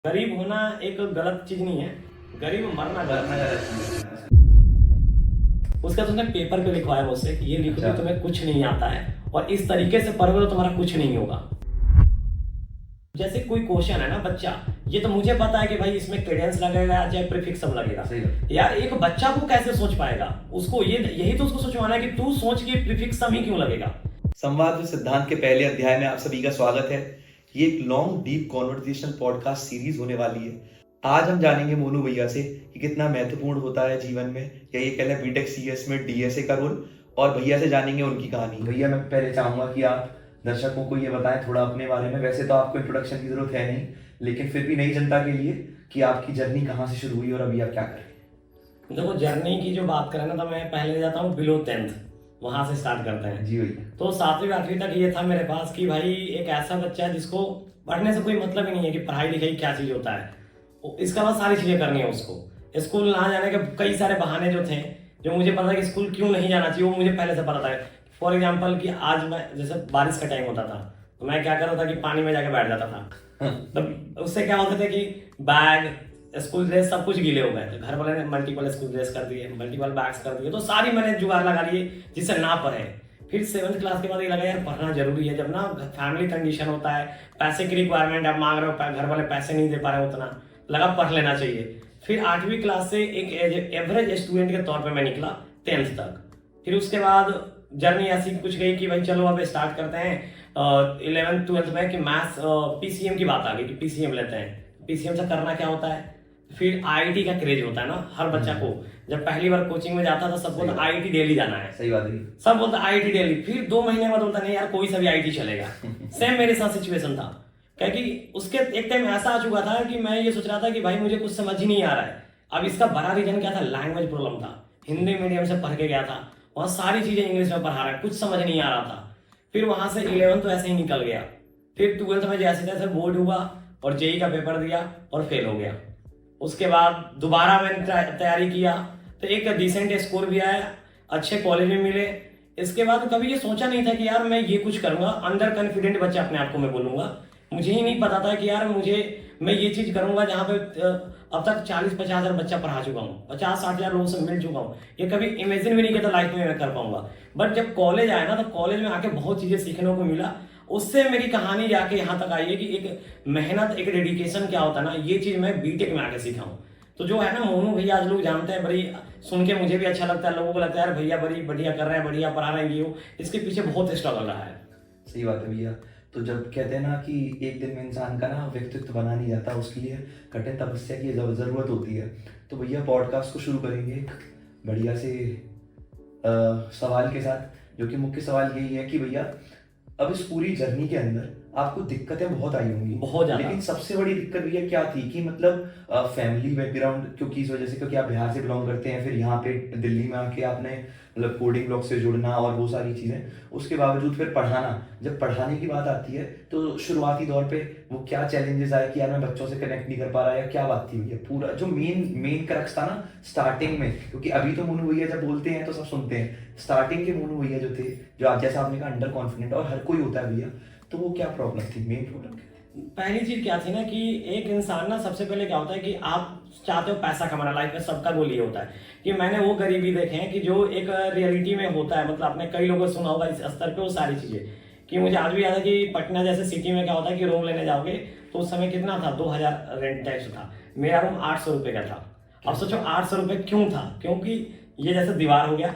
गरीब होना एक गलत चीज नहीं है। गरीब मरना गलत है। उसका तुमने पेपर पे लिखवाया मुझसे कि ये लिखो कि तुम्हें कुछ नहीं आता है और इस तरीके से पढ़ोगे तो तुम्हारा कुछ नहीं होगा। जैसे कोई क्वेश्चन है ना बच्चा, ये तो मुझे पता है कि भाई इसमें कैडेंस लगेगा चाहे प्रीफिक्स सब लगेगा। यार एक बच्चा को कैसे सोच पाएगा? उसको ये यही तो उसको सोचवाना है कि तू सोच कि प्रीफिक्स सम ही क्यों लगेगा। संवाद विद सिद्धांत के पहले अध्याय में आप सभी का स्वागत है। ये एक long deep conversation podcast series होने वाली है। आज हम जानेंगे मोनू भैया से कि कितना महत्वपूर्ण होता है जीवन में, या ये कह लें बीटेक सीएस में डीएसए का रोल, और भैया से जानेंगे उनकी कहानी। भैया मैं पहले चाहूंगा कि आप दर्शकों को ये बताएं थोड़ा अपने बारे में। वैसे तो आपको इंट्रोडक्शन की जरूरत है नहीं, लेकिन फिर भी नई जनता के लिए कि आपकी जर्नी कहाँ से शुरू हुई और अभी आप क्या कर रहे हैं। देखो, जर्नी की जो बात करें ना तो मैं पहले जाता हूँ बिलो 10th, वहां से स्टार्ट करते हैं जी भैया। तो 7वीं 8वीं तक ये था मेरे पास कि भाई एक ऐसा बच्चा है जिसको पढ़ने से कोई मतलब ही नहीं है कि पढ़ाई लिखाई क्या चीज होता है। इसके बाद सारी चीजें करनी है उसको। स्कूल ना जाने के कई सारे बहाने जो थे, जो मुझे पता था कि स्कूल क्यों नहीं जाना चाहिए, वो मुझे पहले से पता था। फॉर एग्जाम्पल कि आज मैं जैसे बारिश का टाइम होता था तो मैं क्या करता था कि पानी में जाके बैठ जाता था। तो उससे क्या होता था कि बैग, स्कूल ड्रेस सब कुछ गीले हो गए। तो घर वाले ने मल्टीपल स्कूल ड्रेस कर दिए, मल्टीपल बैग्स कर दिए, तो सारी मैंने जुगाड़ लगा लिए जिससे ना पढ़े। फिर 7th क्लास के बाद ये लगा यार पढ़ना जरूरी है। जब ना फैमिली कंडीशन होता है, पैसे की रिक्वायरमेंट आप मांग रहे हो, घर वाले पैसे नहीं दे पा रहे उतना, लगा पढ़ लेना चाहिए। फिर 8वीं क्लास से एक एवरेज स्टूडेंट के तौर पे मैं निकला 10th तक। फिर उसके बाद जर्नी ऐसी कुछ गई कि भाई चलो अब स्टार्ट करते हैं 11th 12th में कि मैथ्स पीसीएम की बात आ गई कि पीसीएम लेते हैं। पीसीएम से करना क्या होता है? फिर आईआईटी का क्रेज होता है ना हर बच्चा को। जब पहली बार कोचिंग में जाता था सब बोलता आईआईटी दिल्ली जाना है। सही बात है। सब बोलता आईआईटी दिल्ली, फिर 2 महीने बाद बोलता नहीं यार कोई सा भी आईआईटी चलेगा। सेम मेरे साथ सिचुएशन था, क्योंकि उसके एक टाइम ऐसा आ चुका था कि मैं ये सोच रहा था कि भाई मुझे कुछ समझ ही नहीं आ रहा है। अब इसका बड़ा रीजन क्या था? लैंग्वेज प्रॉब्लम था। हिंदी मीडियम से पढ़ के गया था, वहां सारी चीजें इंग्लिश में पढ़ा रहा है, कुछ समझ नहीं आ रहा था। फिर वहां से 11th तो ऐसे ही निकल गया। फिर 12th में जैसे तैसे बोर्ड हुआ और जेई का पेपर दिया और फेल हो गया। उसके बाद दोबारा मैंने तैयारी किया तो एक डिसेंट स्कोर भी आया, अच्छे कॉलेज में मिले। इसके बाद कभी ये सोचा नहीं था कि यार मैं ये कुछ करूंगा। अंडर कॉन्फिडेंट बच्चा अपने आप को मैं बोलूंगा। मुझे ही नहीं पता था कि यार मैं ये चीज करूंगा जहां पे अब तक 40-50 हजार बच्चा पढ़ा चुका हूँ, 50-60 हजार लोगों से मिल चुका हूँ। ये कभी इमेजिन भी नहीं किया था लाइफ में मैं कर पाऊंगा। बट जब कॉलेज आया ना तो कॉलेज में आके बहुत चीजें सीखने को मिला। उससे मेरी कहानी जाके यहाँ तक आई है कि एक मेहनत, एक डेडिकेशन क्या होता है ना, ये चीज मैं बीटेक में आके सीखा हूँ। तो जो है ना मोनू भैया आज लोग जानते हैं, बड़ी सुन के मुझे भी अच्छा लगता है, लोगों को लगता है यार भैया बड़ी बढ़िया कर रहे हैं, बढ़िया पढ़ा रहे हैं, ये इसके पीछे बहुत स्ट्रगल रहा है। सही बात है भैया। तो जब कहते हैं ना कि एक दिन में इंसान का ना व्यक्तित्व बना नहीं जाता, उसके लिए कठिन तपस्या की जरूरत होती है। तो भैया पॉडकास्ट को शुरू करेंगे एक बढ़िया से सवाल के साथ, जो कि मुख्य सवाल यही है कि भैया अब इस पूरी जर्नी के अंदर आपको दिक्कतें बहुत आई होंगी, बहुत ज्यादा। लेकिन सबसे बड़ी दिक्कत भैया क्या थी कि मतलब फैमिली बैकग्राउंड, क्योंकि इस वजह से क्योंकि आप बिहार से बिलोंग करते हैं, फिर यहाँ पे दिल्ली में आके आपने मतलब कोडिंग ब्लॉक से जुड़ना और वो सारी चीजें, उसके बावजूद फिर पढ़ाना। जब पढ़ाने की बात आती है तो शुरुआती दौर पे वो क्या चैलेंजेस आए कि यार मैं बच्चों से कनेक्ट नहीं कर पा रहा, या क्या बात थी भैया? पूरा जो मेन क्रक्स था ना स्टार्टिंग में, क्योंकि अभी तो मोनू भैया जब बोलते हैं तो सब सुनते हैं, स्टार्टिंग के मोनू भैया जो थे, जो आप जैसा आपने कहा अंडर कॉन्फिडेंट, और हर कोई होता है भैया, तो वो क्या प्रॉब्लम थी, मेन प्रॉब्लम क्या थी? पहली चीज क्या थी ना कि एक इंसान ना सबसे पहले क्या होता है कि आप चाहते हो पैसा कमाना। लाइफ में सबका गोल ये होता है कि मैंने वो गरीबी देखे हैं कि जो एक रियलिटी में होता है। मतलब आपने कई लोगों को सुना होगा इस स्तर पे वो सारी चीजें, कि मुझे आज भी याद है कि पटना जैसे सिटी में क्या होता है कि रूम लेने जाओगे तो उस समय कितना था, 2000 रेंट टैक्स था। मेरा रूम 800 रुपए का था। अब सोचो 800 रुपए क्यों था? क्योंकि ये जैसे दीवार हो गया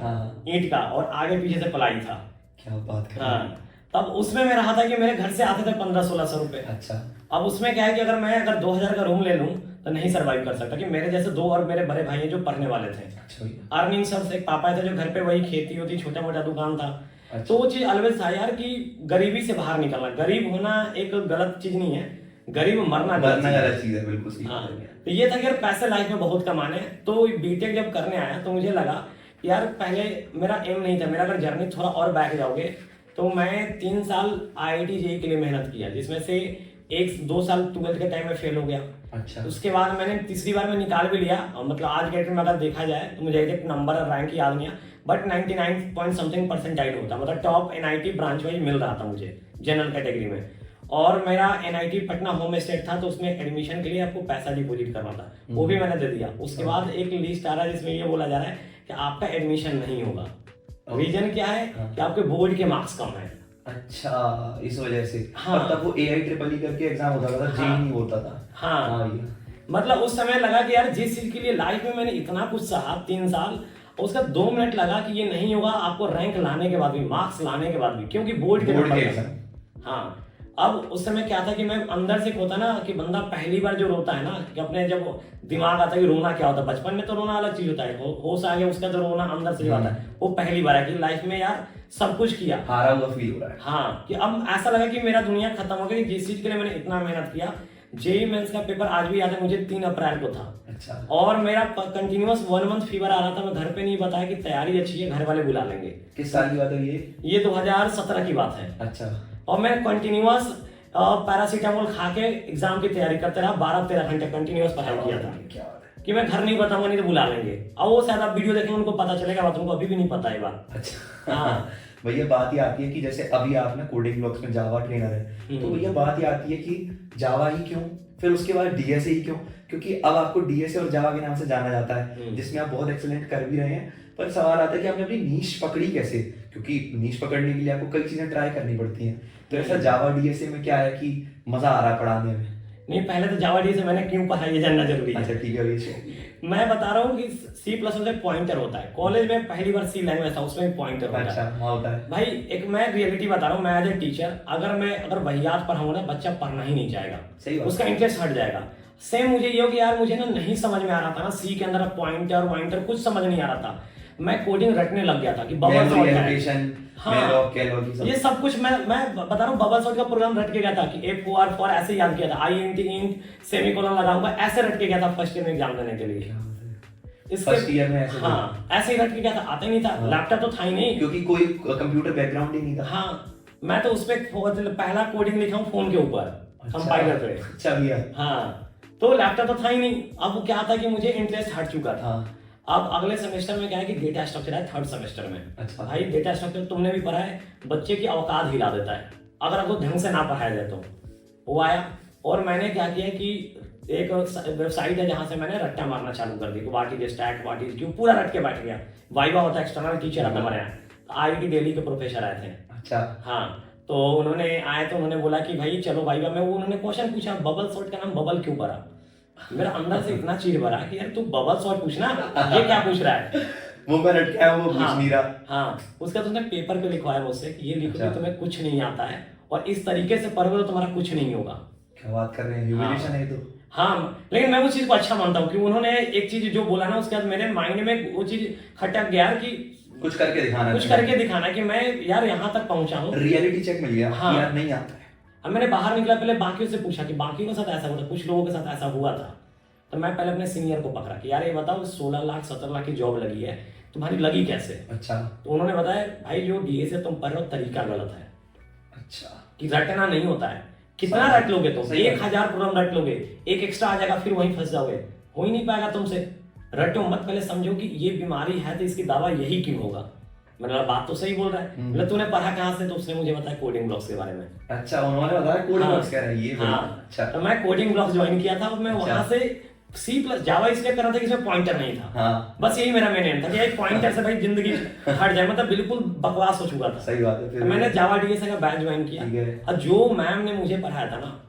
ईंट का और आगे पीछे से प्लाई था। क्या बात कर हाँ, तब उसमें मैं रहा था कि मेरे घर से आते थे 1500-1600 रुपए। अच्छा। अब उसमें क्या है कि अगर 2000 का रूम ले लूं तो नहीं सरवाइव कर सकता, कि मेरे जैसे 2 और मेरे बड़े भाई हैं जो पढ़ने वाले थे। अच्छा। अर्निंग सोर्स एक पापा थे जो घर पे वही खेती होती, छोटा मोटा दुकान था। अच्छा। तो वो चीज ऑलवेज था यार कि गरीबी से बाहर निकलना। गरीब होना एक गलत चीज नहीं है, गरीब मरना गलत चीज है। बिल्कुल सही। हाँ, तो ये था कि यार पैसे लाइफ में बहुत कमाने। तो बीटेक जब करने आया तो मुझे लगा यार पहले मेरा एम नहीं था। मेरा अगर जर्नी थोड़ा और बैक जाओगे तो मैं 3 साल आईआईटी जेईई के लिए मेहनत किया, जिसमें से 1-2 साल 12th के टाइम में फेल हो गया। अच्छा। उसके बाद मैंने तीसरी बार में निकाल भी लिया, और मतलब आज के डेट में अगर देखा जाए तो मुझे एग्जैक्ट नंबर और रैंक याद नहीं है, बट 99 पॉइंट समथिंग परसेंटाइल होता, मतलब टॉप एनआईटी ब्रांच वाइज मिल रहा था मुझे जनरल कैटेगरी में। और मेरा NIT पटना होम स्टेट था, तो उसमें एडमिशन के लिए आपको पैसा डिपॉजिट करना था, वो भी मैंने दे दिया। उसके बाद एक लिस्ट आ रहा है जिसमें ये बोला जा रहा है कि आपका एडमिशन नहीं होगा। रीजन क्या है कि आपके बोर्ड के मार्क्स कम है। अच्छा, इस वजह से। हाँ। और तब वो AIEEE करके एग्जाम होता था, हाँ। JEE नहीं होता था। हाँ। भैया। मतलब उस समय लगा कि यार जिस चीज के लिए लाइफ में मैंने इतना कुछ सहा 3 साल, उसका 2 मिनट लगा कि ये नहीं होगा आपको रैंक लाने के बाद भी, मार्क्स लाने के बाद भी, क्योंकि बोर्ड के नंबर एग्जाम। हाँ। अब उस समय क्या था कि मैं अंदर से होता ना कि बंदा पहली बार जो रोता है ना, कि अपने जब दिमाग आता है कि रोना क्या होता है, बचपन में तो रोना अलग चीज होता है, होश आ गया उसका तो रोना अंदर से जो आता है वो पहली बार है कि लाइफ में यार सब कुछ किया, हारा हुआ फील हो रहा है। हाँ, कि अब ऐसा लगा कि मेरा दुनिया खत्म हो गई, जिस चीज के लिए मैंने इतना मेहनत किया। JEE मेंस का पेपर आज भी याद है मुझे, 3 अप्रैल को था। अच्छा। और मेरा कंटिन्यूअस 1 मंथ फीवर आ रहा था, मैं घर पे नहीं बताया कि तैयारी अच्छी है, घर वाले बुला लेंगे। किस साल की बात है ये? 2017 की बात है। अच्छा। और मैं कंटिन्यूअस पैरासीटामोल खा के एग्जाम की तैयारी करते रहा, 12-13 घंटे कंटिन्यूअस पढ़ाई किया था क्या बात है। कि मैं घर नहीं बताऊंगा, नहीं तो बुला लेंगे। और वो शायद आप वीडियो देखेंगे उनको पता चलेगा, बात उनको अभी भी नहीं पता है बात। अच्छा। हाँ। भैया बात ही आती है कि जैसे अभी आप ना कोडिंग ब्लॉक्स में जावा ट्रेनर है, तो भैया बात ही आती है कि जावा ही क्यों, फिर उसके बाद DSA ही क्यों? क्योंकि अब आपको DSA और जावा के नाम से जाना जाता है, जिसमें आप बहुत एक्सीलेंट कर भी रहे हैं, पर सवाल आता है कि आपने अपनी नीश पकड़ी कैसे? क्योंकि नीश पकड़ने के लिए आपको कई चीजें ट्राई करनी पड़ती हैं। तो ऐसा जावा DSA में क्या है कि मजा आ रहा है पढ़ाने में? नहीं, पहले तो जावा DSA मैंने क्यों पढ़ा ये जानना जरूरी है। अच्छा ठीक है भैया। मैं बता रहा हूँ कि C++ में पॉइंटर होता है, कॉलेज में पहली बार C लैंग्वेज था, उसमें भी पॉइंटर होता है। अच्छा, हाँ होता है भाई। एक मैं रियलिटी बता रहा हूँ, मैं एज ए टीचर अगर वहियात पढ़ाऊंगा ना, बच्चा पढ़ना ही नहीं चाहेगा, सही बात। उसका इंटरेस्ट हट जाएगा। सेम मुझे ये हो कि यार मुझे ना नहीं समझ में आ रहा था ना, C के अंदर पॉइंटर वाइंटर कुछ समझ नहीं आ रहा था, मैं कोडिंग रटने लग गया था कि बबल सॉर्ट ये सब कुछ मैं बता रहा हूँ, बबल सॉर्ट का प्रोग्राम रट के गया था कि F4 ऐसे याद किया था, INT इंट सेमीकोलन लगाऊंगा, ऐसे रट के गया था फर्स्ट ईयर में एग्जाम देने के लिए। फर्स्ट ईयर में ऐसे? हाँ, ऐसे ही रट के गया था, आता ही नहीं था, लैपटॉप तो था ही नहीं, क्योंकि कोई कंप्यूटर बैकग्राउंड ही नहीं था। हाँ, मैं तो उस पे पहला कोडिंग लिखा हूँ फोन के ऊपर, कंपाइलर पे। अच्छा भैया। हाँ, तो लैपटॉप तो था ही नहीं। अब क्या था कि मुझे इंटरेस्ट हट चुका था। अब अगले सेमेस्टर में क्या है कि डेटा स्ट्रक्चर है, 3rd सेमेस्टर में। अच्छा। भाई डेटा स्ट्रक्चर तुमने भी पढ़ा है, बच्चे की औकात हिला देता है अगर आपको ढंग से ना पढ़ाया जाए तो। वो आया और मैंने क्या किया कि एक वेबसाइट है जहां से मैंने रट्टा मारना चालू कर दी, what is stat, what is Q, पूरा रट के बैठ गया। वाइवा होता है, एक्सटर्नल टीचर आता हमारे यहाँ, IIT दिल्ली के प्रोफेसर आए थे। अच्छा। हाँ, तो उन्होंने आए तो उन्होंने बोला कि भाई चलो वाइवा में, उन्होंने क्वेश्चन पूछा बबल सॉर्ट का नाम बबल क्यों पड़ा। मेरा अंदर से इतना चीड़ भरा कि यार तू बबल सॉर्ट पूछना, ये क्या पूछ रहा है, वो मैं रट गया, वो पूछ नहीं रहा। हाँ, उसका तुमने पेपर पे लिखवाया मुझसे कि ये लिखो कि तुम्हें कुछ नहीं आता है और इस तरीके से पढ़ोगे तो तुम्हारा कुछ नहीं होगा। क्या बात कर रहे हैं, ह्यूमिलेशन है तो। हाँ, लेकिन मैं उस चीज को अच्छा मानता हूँ कि उन्होंने एक चीज जो बोला ना, उसके बाद मेरे माइंड में वो चीज खटक गया कि कुछ करके दिखाना, कुछ करके दिखाना कि मैं यार यहाँ तक पहुंचा हूँ। रियलिटी चेक मिल गया। हाँ, यार नहीं आता है। अब मैंने बाहर निकला, पहले बाकियों से पूछा कि बाकियों के साथ ऐसा हुआ था, कुछ लोगों के साथ ऐसा हुआ था। तो मैं पहले अपने सीनियर को पकड़ा कि यार ये बताओ 16 लाख 17 लाख की जॉब लगी है, तुम्हारी लगी कैसे? अच्छा। तो उन्होंने बताया भाई जो DSA तुम पढ़ रहे हो तरीका गलत है। अच्छा। कि रटना नहीं होता है, कितना रट लोगे तुम? 1000 प्रोग्राम रट लोगे, एक एक्स्ट्रा आ जाएगा, फिर वहीं फंस जाओगे, हो ही नहीं पाएगा तुमसे। रटो मत, पहले समझो कि ये बीमारी है तो इसकी दवा यही क्यों होगा। मैंने बात तो सही बोल रहा है। मतलब तूने पढ़ा कहाँ से? तो उसने मुझे बताया कोडिंग ब्लॉक्स के बारे में। अच्छा, उन्होंने बताया कोडिंग ब्लॉक्स क्या है ये? हाँ, अच्छा। तो मैं कोडिंग ब्लॉक्स ज्वाइन किया था और मैं वहां से C+ जावा इसलिए कर रहा था कि इसमें पॉइंटर नहीं था। हाँ। बस यही मेरा मेन एम था कि एक पॉइंटर से भाई जिंदगी हट जाए, मतलब बिल्कुल बकवास हो चुका था। सही बात है। फिर तो मैंने जावा DSA का बैच ज्वाइन किया और जो मैम ने मुझे पढ़ाया था ना,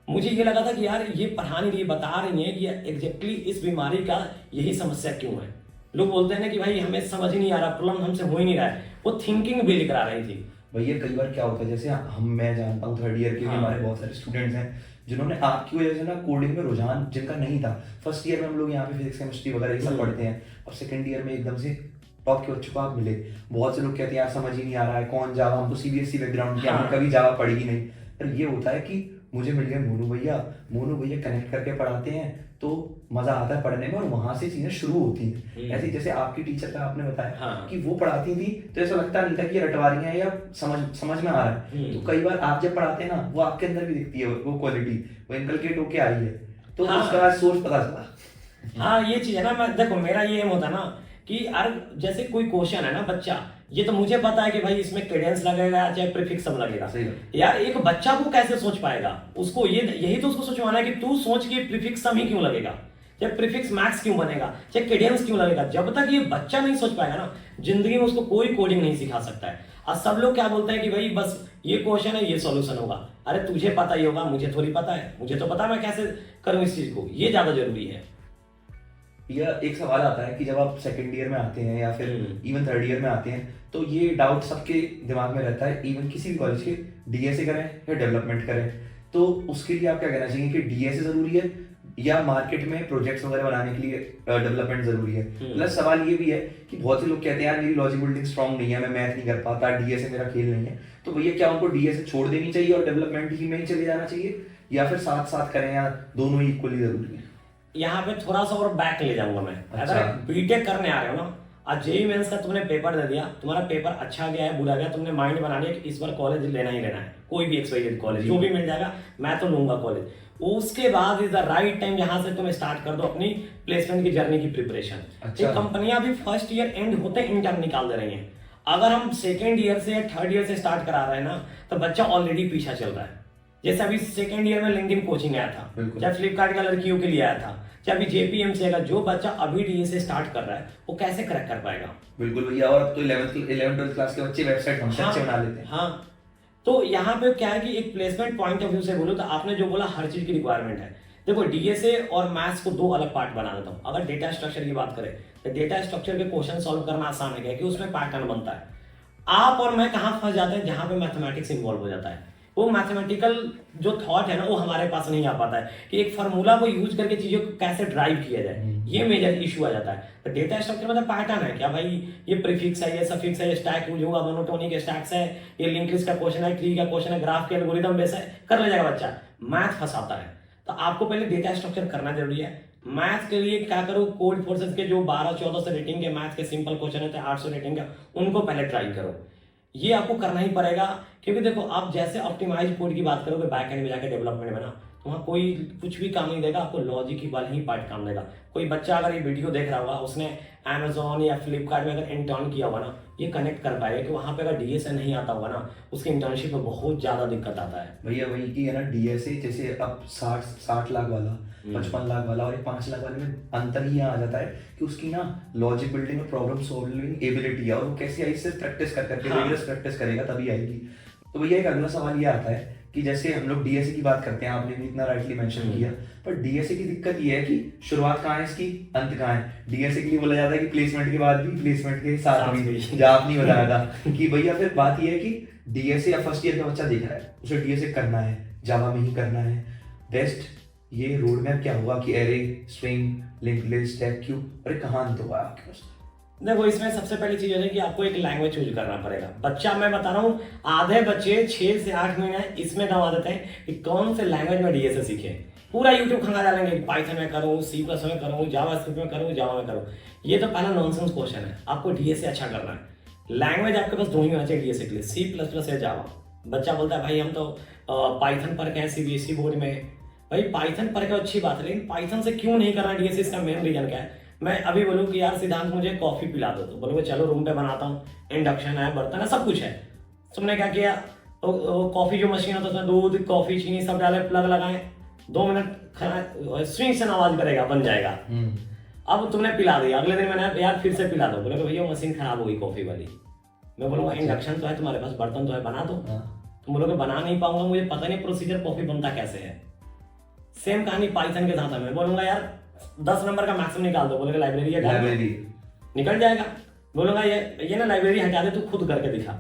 मुझे ये लगा था कि यार ये पढ़ा नहीं रही, बता रही है कि एग्जैक्टली इस बीमारी का यही समस्या क्यों है। लोग बोलते हैं ना कि भाई हमें समझ ही नहीं आ रहा, प्रॉब्लम हमसे हो ही नहीं रहा है, वो थिंकिंग बिल्ड करा रही थी। भैया कई बार क्या होता है, जैसे मैं जानता हूँ 3rd ईयर के भी हमारे बहुत सारे स्टूडेंट्स हैं जिन्होंने आपकी वजह से ना कोडिंग में रुझान जिनका नहीं था। फर्स्ट ईयर में हम लोग यहाँ पे फिजिक्स केमिस्ट्री वगैरह ये सब पढ़ते हैं और सेकंड ईयर में एकदम से टॉप के बच्चों को आप मिले। बहुत से लोग कहते हैं यार समझ ही नहीं आ रहा है, कौन जावा, हम तो CBSE बैकग्राउंड के, हमने कभी जावा पढ़ी ही नहीं। पर ये होता है कि मुझे मिल गया मोनू भैया कनेक्ट करके पढ़ाते हैं तो मजा आता है पढ़ने में और वहां से चीजें शुरू होती हैं। ऐसे जैसे आपकी टीचर का आपने बताया कि वो पढ़ाती थी तो ऐसा लगता नहीं था कि ये रटवा रही है या समझ में आ रहा है। तो कई बार आप जब पढ़ाते हैं ना, वो आपके अंदर भी दिखती है, वो क्वालिटी वो इनकलकेट होके आई है, तो उसका सोर्स पता चला। हाँ, ये चीज है ना। मैं देखो, मेरा ये एम होता ना कि यार जैसे कोई क्वेश्चन है ना बच्चा, ये तो मुझे पता है कि भाई इसमें कैडेंस लगेगा चाहे प्रीफिक्स सब लगेगा, सही बात। यार एक बच्चा को कैसे सोच पाएगा, उसको ये यही तो उसको सोचवाना है कि तू सोच कि प्रीफिक्स सम ही क्यों लगेगा, चाहे प्रीफिक्स मैक्स क्यों बनेगा, चाहे कैडेंस क्यों लगेगा। जब तक ये बच्चा नहीं सोच पाएगा ना, जिंदगी में उसको कोई कोडिंग नहीं सिखा सकता है। और सब लोग क्या बोलते हैं कि भाई बस ये क्वेश्चन है ये सॉल्यूशन होगा। अरे तुझे पता ही होगा, मुझे थोड़ी पता है, मुझे तो पता है मैं कैसे करूं इस चीज को, ये ज्यादा जरूरी है। यह एक सवाल आता है कि जब आप सेकंड ईयर में आते हैं या फिर इवन थर्ड ईयर में आते हैं, तो ये डाउट सबके दिमाग में रहता है, इवन किसी भी कॉलेज के, डीएसए करें या डेवलपमेंट करें। तो उसके लिए आप क्या कहना चाहेंगे कि डीएसए जरूरी है या मार्केट में प्रोजेक्ट्स वगैरह बनाने के लिए डेवलपमेंट जरूरी है? प्लस सवाल ये भी है कि बहुत से लोग कहते हैं यार मेरी लॉजिक बिल्डिंग स्ट्रांग नहीं है, मैं मैथ नहीं कर पाता, डीएसए मेरा खेल नहीं है। तो भैया क्या उनको डीएसए छोड़ देनी चाहिए और डेवलपमेंट ही में ही चले जाना चाहिए, या फिर साथ साथ करें, या दोनों ही इक्वली जरूरी है? यहाँ पे थोड़ा सा और बैक ले जाऊंगा मैं। अच्छा। अगर बीटेक करने आ रहे हो ना, आज जेई मेंस का तुमने पेपर दे दिया, तुम्हारा पेपर अच्छा गया है बुरा गया, तुमने माइंड बना लिया कि इस बार कॉलेज लेना ही लेना है, कोई भी एक्सवाइजेड कॉलेज जो भी मिल जाएगा मैं तो लूंगा कॉलेज। उसके बाद इज द राइट टाइम यहाँ से तुम स्टार्ट कर दो अपनी प्लेसमेंट की जर्नी की प्रिपरेशन। अच्छा। कंपनियां भी फर्स्ट ईयर एंड होते इंटर्न निकाल दे रही हैं। अगर हम सेकेंड ईयर से या थर्ड ईयर से स्टार्ट करा रहे हैं ना, तो बच्चा ऑलरेडी पीछा चल रहा है। जैसे अभी सेकेंड ईयर में लिंक्डइन कोचिंग आया था, चाहे फ्लिपकार्ट का लड़कियों के लिए आया था, चाहे अभी जेपीएमसी का, जो बच्चा अभी डीएसए स्टार्ट कर रहा है वो कैसे क्रैक कर पाएगा? बिल्कुल भैया। और अब तो 11th-12th क्लास के बच्चे वेबसाइट हमसे अच्छे बना लेते हैं। हाँ, तो यहाँ पे क्या है कि एक प्लेसमेंट पॉइंट ऑफ व्यू से बोलो तो आपने जो बोला हर चीज की रिक्वायरमेंट है। देखो डीएसए और मैथ्स को दो अलग पार्ट बना देता हूँ। अगर डेटा स्ट्रक्चर की बात करें तो डेटा स्ट्रक्चर के क्वेश्चन सॉल्व करना आसान है, कि उसमें पैटर्न बनता है। आप और मैं कहाँ फंस जाते हैं, जहां पे मैथमेटिक्स इन्वॉल्व हो जाता है। वो मैथमेटिकल जो थॉट है ना, वो हमारे पास नहीं आ पाता है कि एक फार्मूला को यूज करके चीजों को कैसे ड्राइव किया जाए, ये मेजर इशू आ जाता है। तो डेटा स्ट्रक्चर मतलब पैटर्न है, क्या भाई ये प्रीफिक्स है, ये सफिक्स है, ये स्टैक यूज होगा, मोनोटोनिक स्टैक्स है, ये लिंक लिस्ट का क्वेश्चन है, ट्री का क्वेश्चन है, ग्राफ के एल्गोरिथम बेस है, कर ले जाएगा बच्चा। मैथ फंसाता है, तो आपको पहले डेटा स्ट्रक्चर करना जरूरी है। मैथ के लिए क्या करो, कोड फोर्सेस के जो 1200-1400 रेटिंग के मैथ के सिंपल क्वेश्चन है, 800 रेटिंग का, उनको पहले ट्राई करो। ये आपको करना ही पड़ेगा, क्योंकि देखो आप जैसे ऑप्टिमाइज कोड की बात करोगे बैक एंड में जाकर डेवलपमेंट में ना, तो वहाँ कोई कुछ भी काम नहीं देगा, आपको लॉजिक ही वाला ही पार्ट काम देगा। कोई बच्चा अगर ये वीडियो देख रहा होगा, उसने अमेजोन या फ्लिपकार्ट में अगर इंटर्न किया होगा ना, ये कनेक्ट कर पाएगा कि वहाँ पे अगर डीएसए नहीं आता होगा ना, उसकी इंटर्नशिप में बहुत ज्यादा दिक्कत आता है। भैया वही की है ना, डीएसए जैसे अब 60 लाख वाला, 55 लाख वाला और एक 5 लाख वाले में अंतर ही यहाँ आ जाता है कि उसकी ना लॉजिक बिल्डिंग और प्रॉब्लम सॉल्विंग एबिलिटी है, और वो कैसे आई, सिर्फ प्रैक्टिस कर करके रिगरस प्रैक्टिस करेगा तभी आएगी। तो भैया एक अगला सवाल ये आता है कि जैसे हम लोग डीएसए की बात करते हैं, आपने भी इतना राइटली मेंशन किया, पर डीएसए की दिक्कत ये है कि शुरुआत कहाँ है इसकी, अंत कहाँ है। डीएसए के लिए बोला जाता है कि प्लेसमेंट के बाद भी, प्लेसमेंट के साथ भी, जहाँ आपने बताया था कि भैया फिर बात ये है कि डीएसए या फर्स्ट ईयर का बच्चा देख रहा है, उसे डीएसए करना है, जावा में ही करना है, बेस्ट ये रोड मैप क्या होगा कि array, string, link list, stack, cube, अरे कहाँ अंत होगा आपके पास? देखो इसमें सबसे पहली चीज है कि आपको एक लैंग्वेज चूज करना पड़ेगा। बच्चा मैं बता रहा हूँ, आधे बच्चे 6 से 8 महीने इसमें दबा देते हैं कि कौन से लैंग्वेज में डीएसए सीखे। पूरा यूट्यूब खंगा डालेंगे, पाइथन में करूँ, सी प्लस में करूँ, जावास्क्रिप्ट में करूँ, जावा में करूँ। ये तो पहला नॉनसेंस क्वेश्चन है। आपको डीएसए अच्छा करना है, लैंग्वेज आपके पास दो ही होना चाहिए डीएसए के लिए, सी प्लस प्लस या जावा। बच्चा बोलता है भाई हम तो पाइथन पर के हैं सीबीएसई बोर्ड में। भाई पाइथन पर के अच्छी बात है, लेकिन पाइथन से क्यों नहीं करना डीएसए, इसका मेन रीजन क्या है? मैं अभी बोलूँ कि यार सिद्धांत मुझे कॉफी पिला दो, तो बोलोगे चलो रूम पे बनाता हूँ, इंडक्शन है, बर्तन है, सब कुछ है। तुमने क्या किया, तो कॉफी जो मशीन होता है उसमें दूध, कॉफी, चीनी सब डाले, प्लग लगाए, 2 मिनट स्विंग से आवाज करेगा, बन जाएगा। अब तुमने पिला दिया, अगले दिन मैंने यार फिर से पिला दो, बोले भैया मशीन खराब हो गई कॉफी वाली। मैं बोलूँगा इंडक्शन तो है तुम्हारे पास, बर्तन तो है, बना दो। तुम बोलोगे बना नहीं पाऊंगा, मुझे पता नहीं प्रोसीजर कॉफी बनता कैसे है। सेम कहानी पाइथन के साथ है। मैं बोलूंगा यार 10 नंबर का मैक्सिमम निकाल दो, बोलेगा लाइब्रेरी है, लाइब्रेरी निकल जाएगा। बोलूंगा ये ना लाइब्रेरी हटा दे, तू खुद करके दिखा।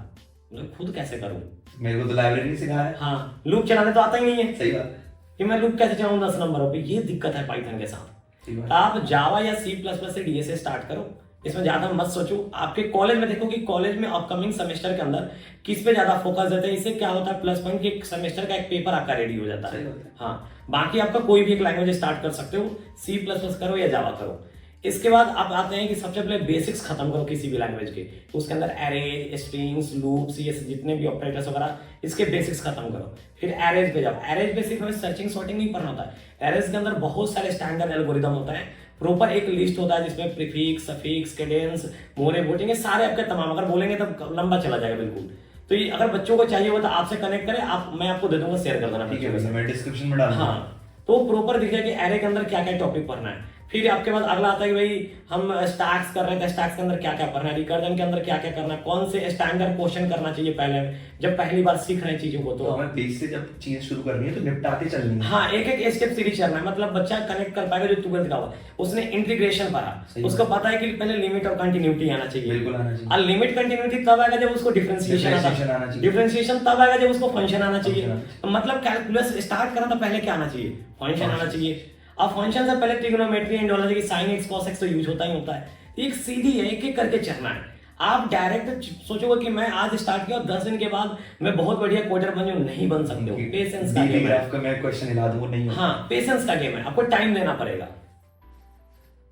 खुद कैसे करूं, मेरे को तो लाइब्रेरी सिखा है। हाँ, लूप चलाने तो आता ही नहीं है। सही बात कि मैं लूप कैसे चलाऊं 10 नंबर पे, ये दिक्कत है पाइथन के साथ। आप जावा या सी प्लस प्लस से डीएसए स्टार्ट करो, इसमें ज्यादा मत सोचो। आपके कॉलेज में देखो कि कॉलेज में अपकमिंग सेमेस्टर के अंदर किस पे ज्यादा फोकस देते हैं। इससे क्या होता है, प्लस पॉइंट कि सेमेस्टर का एक पेपर आपका रेडी हो जाता है। हाँ, बाकी आपका कोई भी एक लैंग्वेज स्टार्ट कर सकते हो, सी प्लस प्लस करो या जावा करो। इसके बाद आप आते हैं कि सबसे पहले बेसिक्स खत्म करो किसी भी लैंग्वेज के, तो उसके अंदर एरेज, स्ट्रिंग्स, लूप्स, ये जितने भी ऑपरेटर्स वगैरह, इसके बेसिक्स खत्म करो। फिर एरेज पे जाओ। एरेज पे सिर्फ हमें सर्चिंग सॉर्टिंग नहीं पढ़ना होता है, एरेज के अंदर बहुत सारे स्टैंडर्ड एल्गोरिदम होता है, प्रॉपर एक लिस्ट होता है जिसमें प्रीफिक्स, सफिक्स, कैडेंस, मोरे, वोटिंग, ये सारे आपके तमाम, अगर बोलेंगे तब लंबा चला जाएगा बिल्कुल। तो ये अगर बच्चों को चाहिए हो तो आपसे कनेक्ट करें, आप मैं आपको दे दूंगा, शेयर कर देना ठीक है बच्चों के भैया, साथ। मैं डिस्क्रिप्शन में डाल दूंगा। हाँ, तो प्रॉपर दिखेगा कि एरे के अंदर क्या क्या टॉपिक पढ़ना है। फिर आपके पास अगला आता है कि भाई हम स्टैक्स कर रहे हैं तो स्टैक्स के अंदर क्या क्या पढ़ना है, रिकर्जन के अंदर क्या क्या करना है, कौन से स्टैंडर्ड क्वेश्चन करना चाहिए पहले जब पहली बार सीख रहे हैं चीजों को। तो तो हमें बेस से जब चीजें शुरू करनी है तो निपटाते चलनी है। हाँ, एक एक स्टेप सीरीज चलना है, मतलब बच्चा कनेक्ट कर पाएगा। जो 12th का हुआ उसने इंटीग्रेशन पढ़ा, सही उसको पता है कि पहले लिमिट और कंटिन्यूटी आना चाहिए। बिल्कुल आना चाहिए। और लिमिट कंटिन्यूटी तब आएगा जब उसको डिफरेंशिएशन Differentiation आना चाहिए। डिफरेंशिएशन तब आएगा जब उसको फंक्शन आना चाहिए। Function आना तो मतलब कैलकुलस स्टार्ट करना तो पहले क्या आना चाहिए, फंक्शन आना चाहिए। अब फंक्शन से पहले ट्रिग्नोमेट्री एंड एंडोलॉजी की साइन एक्स कॉस एक्स तो यूज होता ही होता है। तो एक सीधी है, एक एक करके चलना है। आप डायरेक्ट सोचोगे कि मैं आज स्टार्ट किया और 10 दिन के बाद मैं बहुत बढ़िया कोडर बन जाऊं, नहीं बन सकते हो। पेशेंस का गेम है। ग्राफ का मैं क्वेश्चन हिला दूंगा, नहीं होगा। हाँ, पेशेंस का गेम है, आपको टाइम देना पड़ेगा।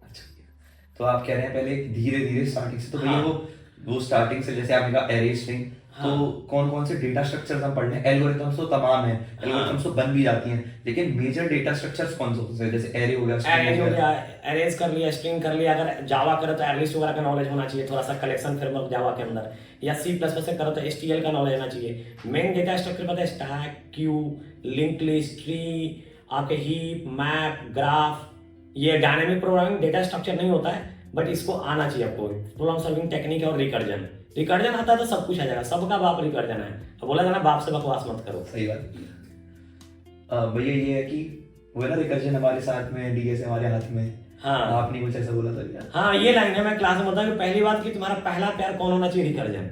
अच्छा, तो आप कह रहे हैं पहले धीरे धीरे स्टार्टिंग से, तो भैया हाँ। वो स्टार्टिंग से जैसे आपने कहा एरे स्ट्रिंग, तो कौन कौन से डेटा स्ट्रक्चर्स हम पढ़ रहे हैं? एल्गोरिथम्स तो तमाम है, एल्गोरिथम्स तो बन भी जाती हैं, लेकिन मेजर डेटा स्ट्रक्चर्स कौन से होते हैं? जैसे एरे हो गया, एरे हो गया, एरेज कर लिया, स्ट्रिंग कर लिया। अगर जावा करे तो एरलिस्ट वगैरह का नॉलेज होना चाहिए, थोड़ा सा कलेक्शन फ्रेमवर्क जावा के अंदर, या C++ से करो तो STL का नॉलेज होना चाहिए। मेन डेटा स्ट्रक्चर पता है, stack, Q, link list, tree, आपके हीप, मैप, ग्राफ। ये डायनेमिक प्रोग्रामिंग डेटा स्ट्रक्चर नहीं होता है, बट इसको आना चाहिए आपको। प्रॉब्लम सॉल्विंग टेक्निक और रिकर्जन, रिकर्जन आता है तो सब कुछ आ जाएगा। सबका बाप रिकर्जन है, तो बोला जाना बाप से बकवास मत करो। सही बात। भैया ये है कि वो ना रिकर्जन हमारे साथ में, डीएस हमारे हाथ में। हाँ, आपने कुछ ऐसा बोला था क्या? हाँ, ये लाइन है, मैं क्लास में बताऊँ कि पहली बात कि तुम्हारा पहला प्यार कौन होना चाहिए, रिकर्जन।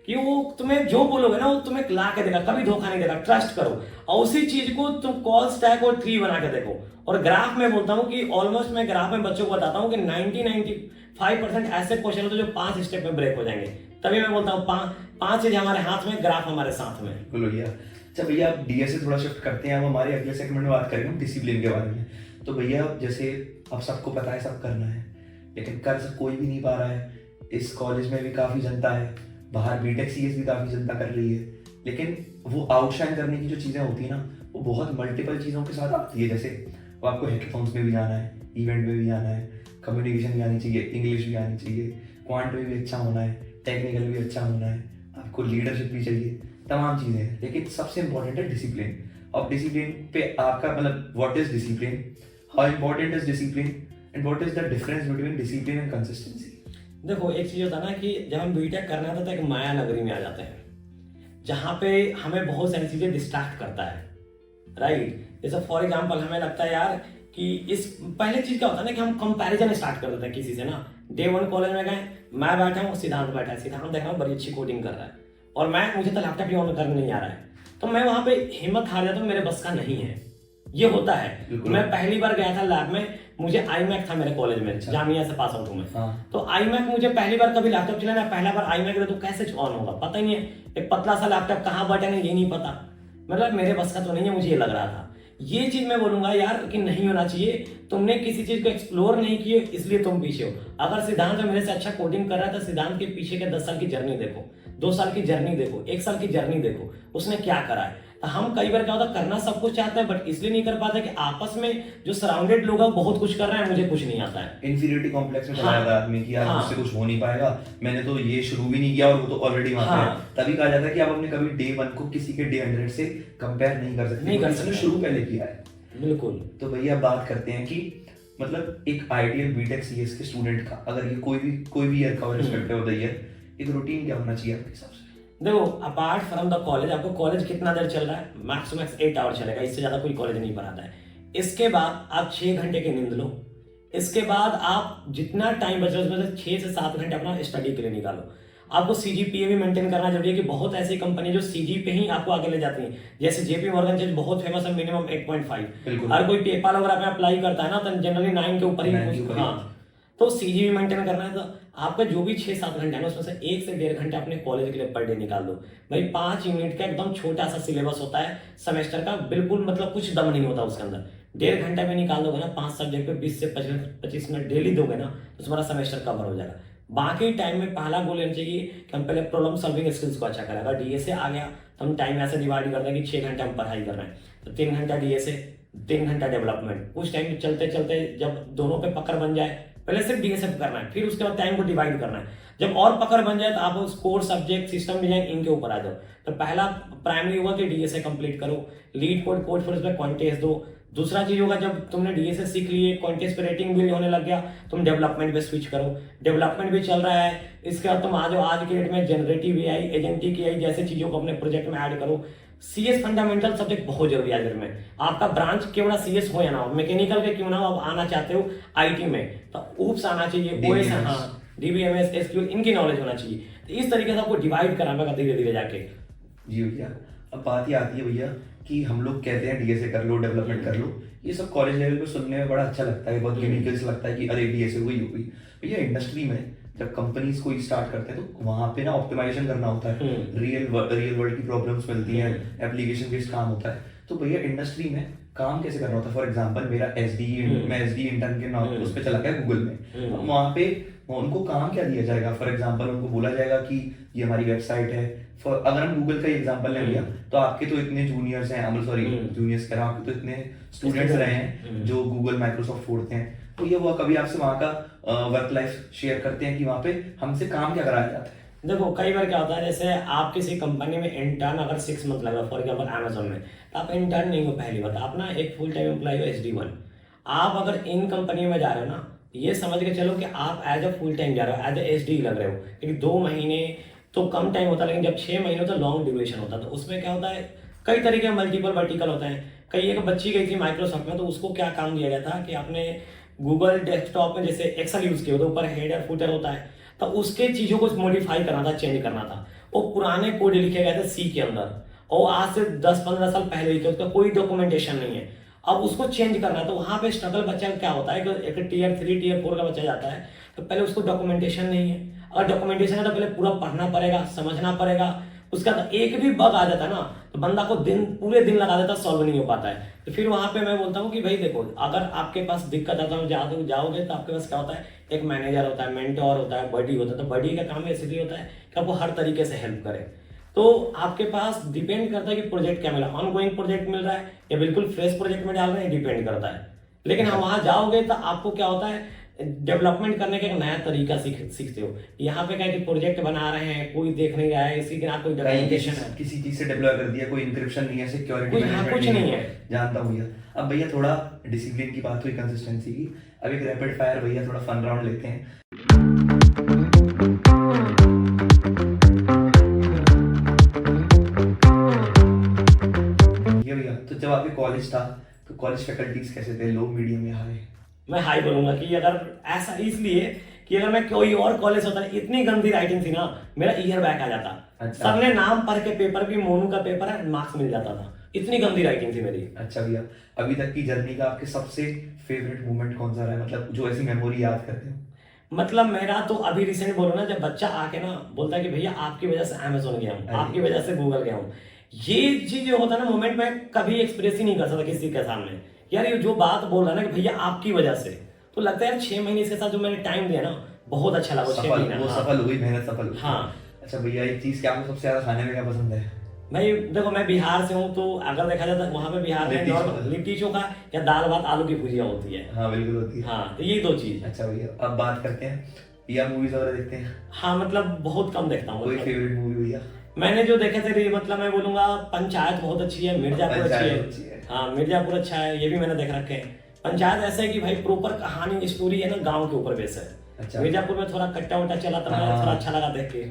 कि वो तुम्हें जो बोलोगे ना वो तुम्हें ला के देगा, कभी धोखा नहीं देगा, ट्रस्ट करो। और उसी चीज को तुम कॉल स्टैक और ट्री बना के देखो। और ग्राफ में बोलता हूँ कि ऑलमोस्ट मैं ग्राफ में बच्चों को बताता हूँ कि 90-95% ऐसे क्वेश्चन होते हैं जो 5 स्टेप में ब्रेक हो जाएंगे। तभी मैं बोलता हूँ 5 चीज हमारे हाथ में, ग्राफ हमारे साथ में। बिल्कुल भैया। अच्छा भैया, आप डीएस से थोड़ा शिफ्ट करते हैं, हम हमारे अगले सेगमेंट में बात करेंगे हम डिसिप्लिन के बारे में। तो भैया जैसे अब सबको पता है सब करना है, लेकिन कर सब कोई भी नहीं पा रहा है। इस कॉलेज में भी काफी जनता है, बाहर बीटेक सीएस भी काफी जनता कर रही है, लेकिन वो आउटशाइन करने की जो चीजें होती है ना, वो बहुत मल्टीपल चीजों के साथ आती है। जैसे वो आपको हैकेथॉन्स में भी जाना है, इवेंट में भी जाना है, कम्युनिकेशन भी आनी चाहिए, इंग्लिश भी आनी चाहिए, क्वांट में भी अच्छा होना है, टेक्निकल भी अच्छा होना है, आपको लीडरशिप भी चाहिए, तमाम चीजें हैं। लेकिन सबसे इंपॉर्टेंट है डिसिप्लिन। और डिसिप्लिन पे आपका मतलब what is discipline, how important is discipline, and what is the difference between discipline and consistency? देखो, एक चीज होता है ना कि जब हम बीटेक करने आते हैं तो एक माया नगरी में आ जाते हैं, जहाँ पे हमें बहुत सारी चीजें डिस्ट्रैक्ट करता है, राइट। जैसे फॉर एग्जांपल हमें लगता है यार कि इस पहले चीज क्या होता है ना कि हम कंपैरिजन स्टार्ट कर देते हैं किसी से ना। डे 1 कॉलेज में गए, मैं बैठा हूँ, सिद्धांत बैठा है, सिद्धांत देख रहा हूँ बड़ी अच्छी कोडिंग कर रहा है, और मुझे तो लैपटॉप ही ऑन करने नहीं आ रहा है। तो मैं वहां पे हिम्मत हार जाता हूँ, मेरे बस का नहीं है। ये होता है। मैं पहली बार गया था लैब में, मुझे iMac था मेरे कॉलेज में, जामिया से पास आउट हूँ मैं। तो iMac मुझे पहली बार कभी लैपटॉप चलाना, पहला बार iMac दे तो कैसे ऑन होगा पता ही नहीं है। एक पतला सा लैपटॉप कहाँ बटन है ये नहीं पता, मतलब मेरे बस का तो नहीं है, मुझे ये लग रहा था। ये चीज मैं बोलूंगा यार कि नहीं होना चाहिए। तुमने किसी चीज को एक्सप्लोर नहीं किए इसलिए तुम पीछे हो। अगर सिद्धांत मेरे से अच्छा कोडिंग कर रहा है तो सिद्धांत के पीछे के 10 साल की जर्नी देखो, 2 साल की जर्नी देखो, 1 साल की जर्नी देखो, उसने क्या करा है। तो हम कई बार क्या होता है, करना सब कुछ चाहते हैं बट इसलिए नहीं कर पाते कि आपस में जो सराउंडेड लोग हैं बहुत कुछ कर रहे हैं, मुझे कुछ नहीं आता है। इंफीरियरिटी कॉम्प्लेक्स में चला जाता है आदमी कि यार मुझसे कुछ हो नहीं पाएगा, मैंने तो ये शुरू भी नहीं किया और वो तो ऑलरेडी वहां पे है। तभी कहा जाता है कि आप अपने कभी डे 1 को किसी के डे 100 से कंपेयर नहीं कर सकते, नहीं कर सकते, शुरू पहले किया है। बिल्कुल। तो भैया बात करते हैं कि मतलब एक आइडियल बीटेक सीएस के स्टूडेंट का, अगर ये कोई भी ईयर का रिस्पेक्टिव ऑफ द ईयर, एक रूटीन क्या होना चाहिए आपके हिसाब से? देखो, अपार्ट फ्रॉम द कॉलेज, आपको कॉलेज कितना देर चल रहा है, मैक्स टू मैक्स 8 आवर चलेगा, इससे ज्यादा कोई कॉलेज नहीं पढ़ाता है। इसके बाद आप 6 घंटे की नींद लो। इसके बाद आप जितना टाइम बच रहा है उसमें से 6 से 7 घंटे अपना स्टडी के लिए निकालो। आपको सीजीपीए भी मेंटेन करना जरूरी है कि बहुत ऐसी कंपनी जो सीजी पे ही आपको आगे ले जाती है, जैसे जेपी मॉर्गन चेज बहुत फेमस है, मिनिमम 8.5। हर कोई पेपाल वगैरह पे अप्लाई करता है ना तो जनरली 9 के ऊपर ही। हाँ, तो सीजी भी मेंटेन करना है तो आपका जो भी 6-7 घंटे है ना उसमें से 1 से 1.5 घंटे अपने कॉलेज के लिए पर डे निकाल दो भाई। 5 यूनिट का एकदम छोटा सा सिलेबस होता है सेमेस्टर का, बिल्कुल मतलब कुछ दम नहीं होता उसके अंदर। 1.5 घंटे में निकाल दोगे ना 5 सब्जेक्ट पे 20 से 25 मिनट डेली दोगे ना तो तुम्हारा सेमेस्टर कवर हो जाएगा। बाकी टाइम में पहला गोल लेना चाहिए कि हम पहले प्रॉब्लम सॉल्विंग स्किल्स को अच्छा करें। अगर डीएसए आ गया तो हम टाइम ऐसे डिवाइड कर दें कि 6 घंटे हम पढ़ाई कर रहे हैं तो 3 घंटा डीएसए, 3 घंटा डेवलपमेंट। उस टाइम चलते चलते जब दोनों पे पकड़ बन जाए, पहले सिर्फ डीएसएफ करना है, फिर उसके बाद टाइम को डिवाइड करना है। जब और पकड़ बन जाए तो आप उस कोर सब्जेक्ट सिस्टम डिजाइन इनके ऊपर आ जाओ। तो पहला प्राइमरी होगा कि डीएसए कंप्लीट करो, लीड कोड कोड फिर उसमें कॉन्टेस्ट दो। दूसरा चीज होगा जब तुमने डीएसए सीख लिए, कॉन्टेस्ट पे रेटिंग भी होने लग गया, तुम डेवलपमेंट पे स्विच करो। डेवलपमेंट भी चल रहा है, इसके बाद तुम आ जाओ आज के डेट में जनरेटिव एआई, एजेंटिक एआई जैसे चीजों को अपने प्रोजेक्ट में ऐड करो। सीएस फंडामेंटल सब्जेक्ट बहुत जरूरी है में। आपका ब्रांच क्यों ना सीएस हो या ना हो, मैकेनिकल के क्यों ना हो, आप आना चाहते हो आईटी में तो ऊप्स आना चाहिए, ओएस, हाँ डीबीएमएस, एसक्यूएल इनकी नॉलेज होना चाहिए। तो इस तरीके से आपको डिवाइड करना पड़ेगा धीरे धीरे जाके। जी भैया, अब बात ये आती है भैया कि हम लोग कहते हैं डीएसए कर लो, डेवलपमेंट कर लो, ये सब कॉलेज लेवल पे सुनने में बड़ा अच्छा लगता है, बहुत केमिकल से लगता है कि अरे डीएसए हुई हो गई। भैया इंडस्ट्री में जब कंपनीज को स्टार्ट करते हैं तो वहां पे ना ऑप्टिमाइजेशन करना होता है, रियल वर्ल्ड की प्रॉब्लम्स मिलती हैं, एप्लीकेशन बेस्ड काम होता है। तो भैया इंडस्ट्री में काम कैसे करना होता है? फॉर एग्जांपल मेरा मैं एसडी इंटर्न के नाम उस पे चला गया गूगल में, वहां पे उनको काम क्या दिया जाएगा? फॉर एग्जांपल उनको बोला जाएगा कि ये हमारी वेबसाइट है। अगर हम गूगल का एग्जांपल ले लिया तो आपके तो इतने जूनियर्स हैं, सॉरी जूनियर्स कह रहा हूँ, आपके तो इतने स्टूडेंट्स रहे हैं जो गूगल माइक्रोसॉफ्ट फोड़ते हैं, तो ये वो कभी आपसे वहाँ का वर्क लाइफ शेयर करते हैं कि वहाँ पे हमसे काम क्या कराया जाता है? देखो कई बार क्या होता है, जैसे आप किसी कंपनी में इंटर्न अगर 6 मंथ लगा, फॉर एग्जांपल अमेजोन में, तो आप इंटर्न नहीं हो पहली बात, आप ना एक फुल टाइम एम्प्लॉय हो SD1। आप अगर इन कंपनी में जा रहे हो ना, ये समझ के चलो कि आप एज अ फुल टाइम जा रहे हो, एज अ SD लग रहे हो, क्योंकि 2 महीने तो कम टाइम होता है, लेकिन जब 6 महीने तो लॉन्ग ड्यूरेशन होता है। तो उसमें क्या होता है, कई तरीके के मल्टीपल वर्टिकल होते हैं। कई एक बच्ची गई थी माइक्रोसॉफ्ट में, तो उसको क्या काम दिया गया था कि आपने गूगल डेस्कटॉप में जैसे एक्सेल यूज किया, तो ऊपर हेडर फुटर होता है, तो उसके चीजों को मॉडिफाई करना था, चेंज करना था। वो पुराने कोड लिखे गए थे सी के अंदर, और आज से 10-15 साल पहले लिखे, उसका कोई डॉक्यूमेंटेशन नहीं है। अब उसको चेंज करना है, तो वहां पे स्ट्रगल बच्चा क्या होता है कि एक टियर 3 टियर 4 का बच्चा जाता है, तो पहले उसको डॉक्यूमेंटेशन नहीं है। अगर डॉक्यूमेंटेशन है तो पहले पूरा पढ़ना पड़ेगा, समझना पड़ेगा। उसका तो एक भी बग आ जाता है ना, तो बंदा को पूरे दिन लगा देता, सॉल्व नहीं हो पाता है। तो फिर वहां पे मैं बोलता हूँ कि भाई देखो, अगर आपके पास दिक्कत आता है जाओगे तो आपके पास क्या होता है, एक मैनेजर होता है, मेंटोर होता है, बडी होता है। तो बडी का काम इसलिए होता है कि आपको हर तरीके से हेल्प करे। तो आपके पास डिपेंड करता है कि प्रोजेक्ट क्या मिला, ऑनगोइंग प्रोजेक्ट मिल रहा है या बिल्कुल फ्रेश प्रोजेक्ट में डाल रहे हैं, डिपेंड करता है। लेकिन हम वहां जाओगे तो आपको क्या होता है, डेवलपमेंट करने का एक नया तरीका सीखते हो। यहाँ पे क्या है कि प्रोजेक्ट बना रहे हैं, कोई देख नहीं रहा है, इसके बिना कोई डॉक्यूमेंटेशन है, किसी चीज से डेवलप कर दिया, कोई इंक्रिप्शन नहीं है, सिक्योरिटी कुछ नहीं है। जानता हूँ भैया। अब भैया थोड़ा डिसिप्लिन की बात हुई, कंसिस्टेंसी की, अब एक रैपिड फायर भैया थोड़ा फन राउंड लेते हैं। ये भैया, तो जब आपके कॉलेज था तो कॉलेज फैकल्टीज कैसे थे, लो, मीडियम या हाई? मैं हाई बोलूंगा कि अगर ऐसा इसलिए कि अगर मैं कोई और कॉलेज होता, इतनी गंदी राइटिंग थी ना, मेरा ईयर बैक आ जाता। अच्छा। सबने नाम पढ़ के पेपर भी, मोनू का पेपर है, मार्क्स मिल जाता था, इतनी गंदी राइटिंग थी मेरी। अच्छा भैया, अभी तक की जर्नी का आपके सबसे फेवरेट मोमेंट कौन सा रहा है, मतलब जो ऐसी मेमोरी याद करते हो? मतलब मेरा तो अभी रिसेंट बोलो ना, जब बच्चा आके ना बोलता है कि भैया आपकी वजह से अमेजोन गया हूँ, आपकी वजह से गूगल गया हूँ, ये चीज जो होता है ना मोमेंट, में कभी एक्सप्रेस ही नहीं कर सकता किसी के सामने। यार ये जो बात बोल रहा है ना कि भैया आपकी वजह से, तो लगता है यार 6 महीने इसके साथ जो मैंने टाइम दिया ना, बहुत अच्छा लगा। 6 महीने वो सफल हुई, मेहनत सफल हुई। हाँ। अच्छा भैया, एक चीज क्या आपको सबसे ज्यादा खाने में क्या पसंद है? भाई देखो, मैं बिहार से हूँ, तो अगर देखा जाए तो वहाँ पे बिहार में लिट्टी चोखा या दाल भात आलू की भुजिया होती है। हाँ बिल्कुल होती है। हाँ, तो ये 2 चीज। अच्छा भैया, अब बात करते हैं, या मूवीज वगैरह देखते हैं? हाँ, मतलब बहुत कम देखता हूँ। कोई फेवरेट मूवी भैया? मैंने जो देखे थे, मतलब मैं बोलूंगा पंचायत बहुत अच्छी है, मिर्जापुर अच्छी है। हाँ, मिर्जापुर अच्छा है, ये भी मैंने देख रखे हैं। पंचायत ऐसा है कि भाई प्रॉपर कहानी स्टोरी है ना, गांव के ऊपर बेस है। अच्छा। मिर्जापुर में थोड़ा कट्टा उट्टा चला था, थोड़ा अच्छा लगा देख के।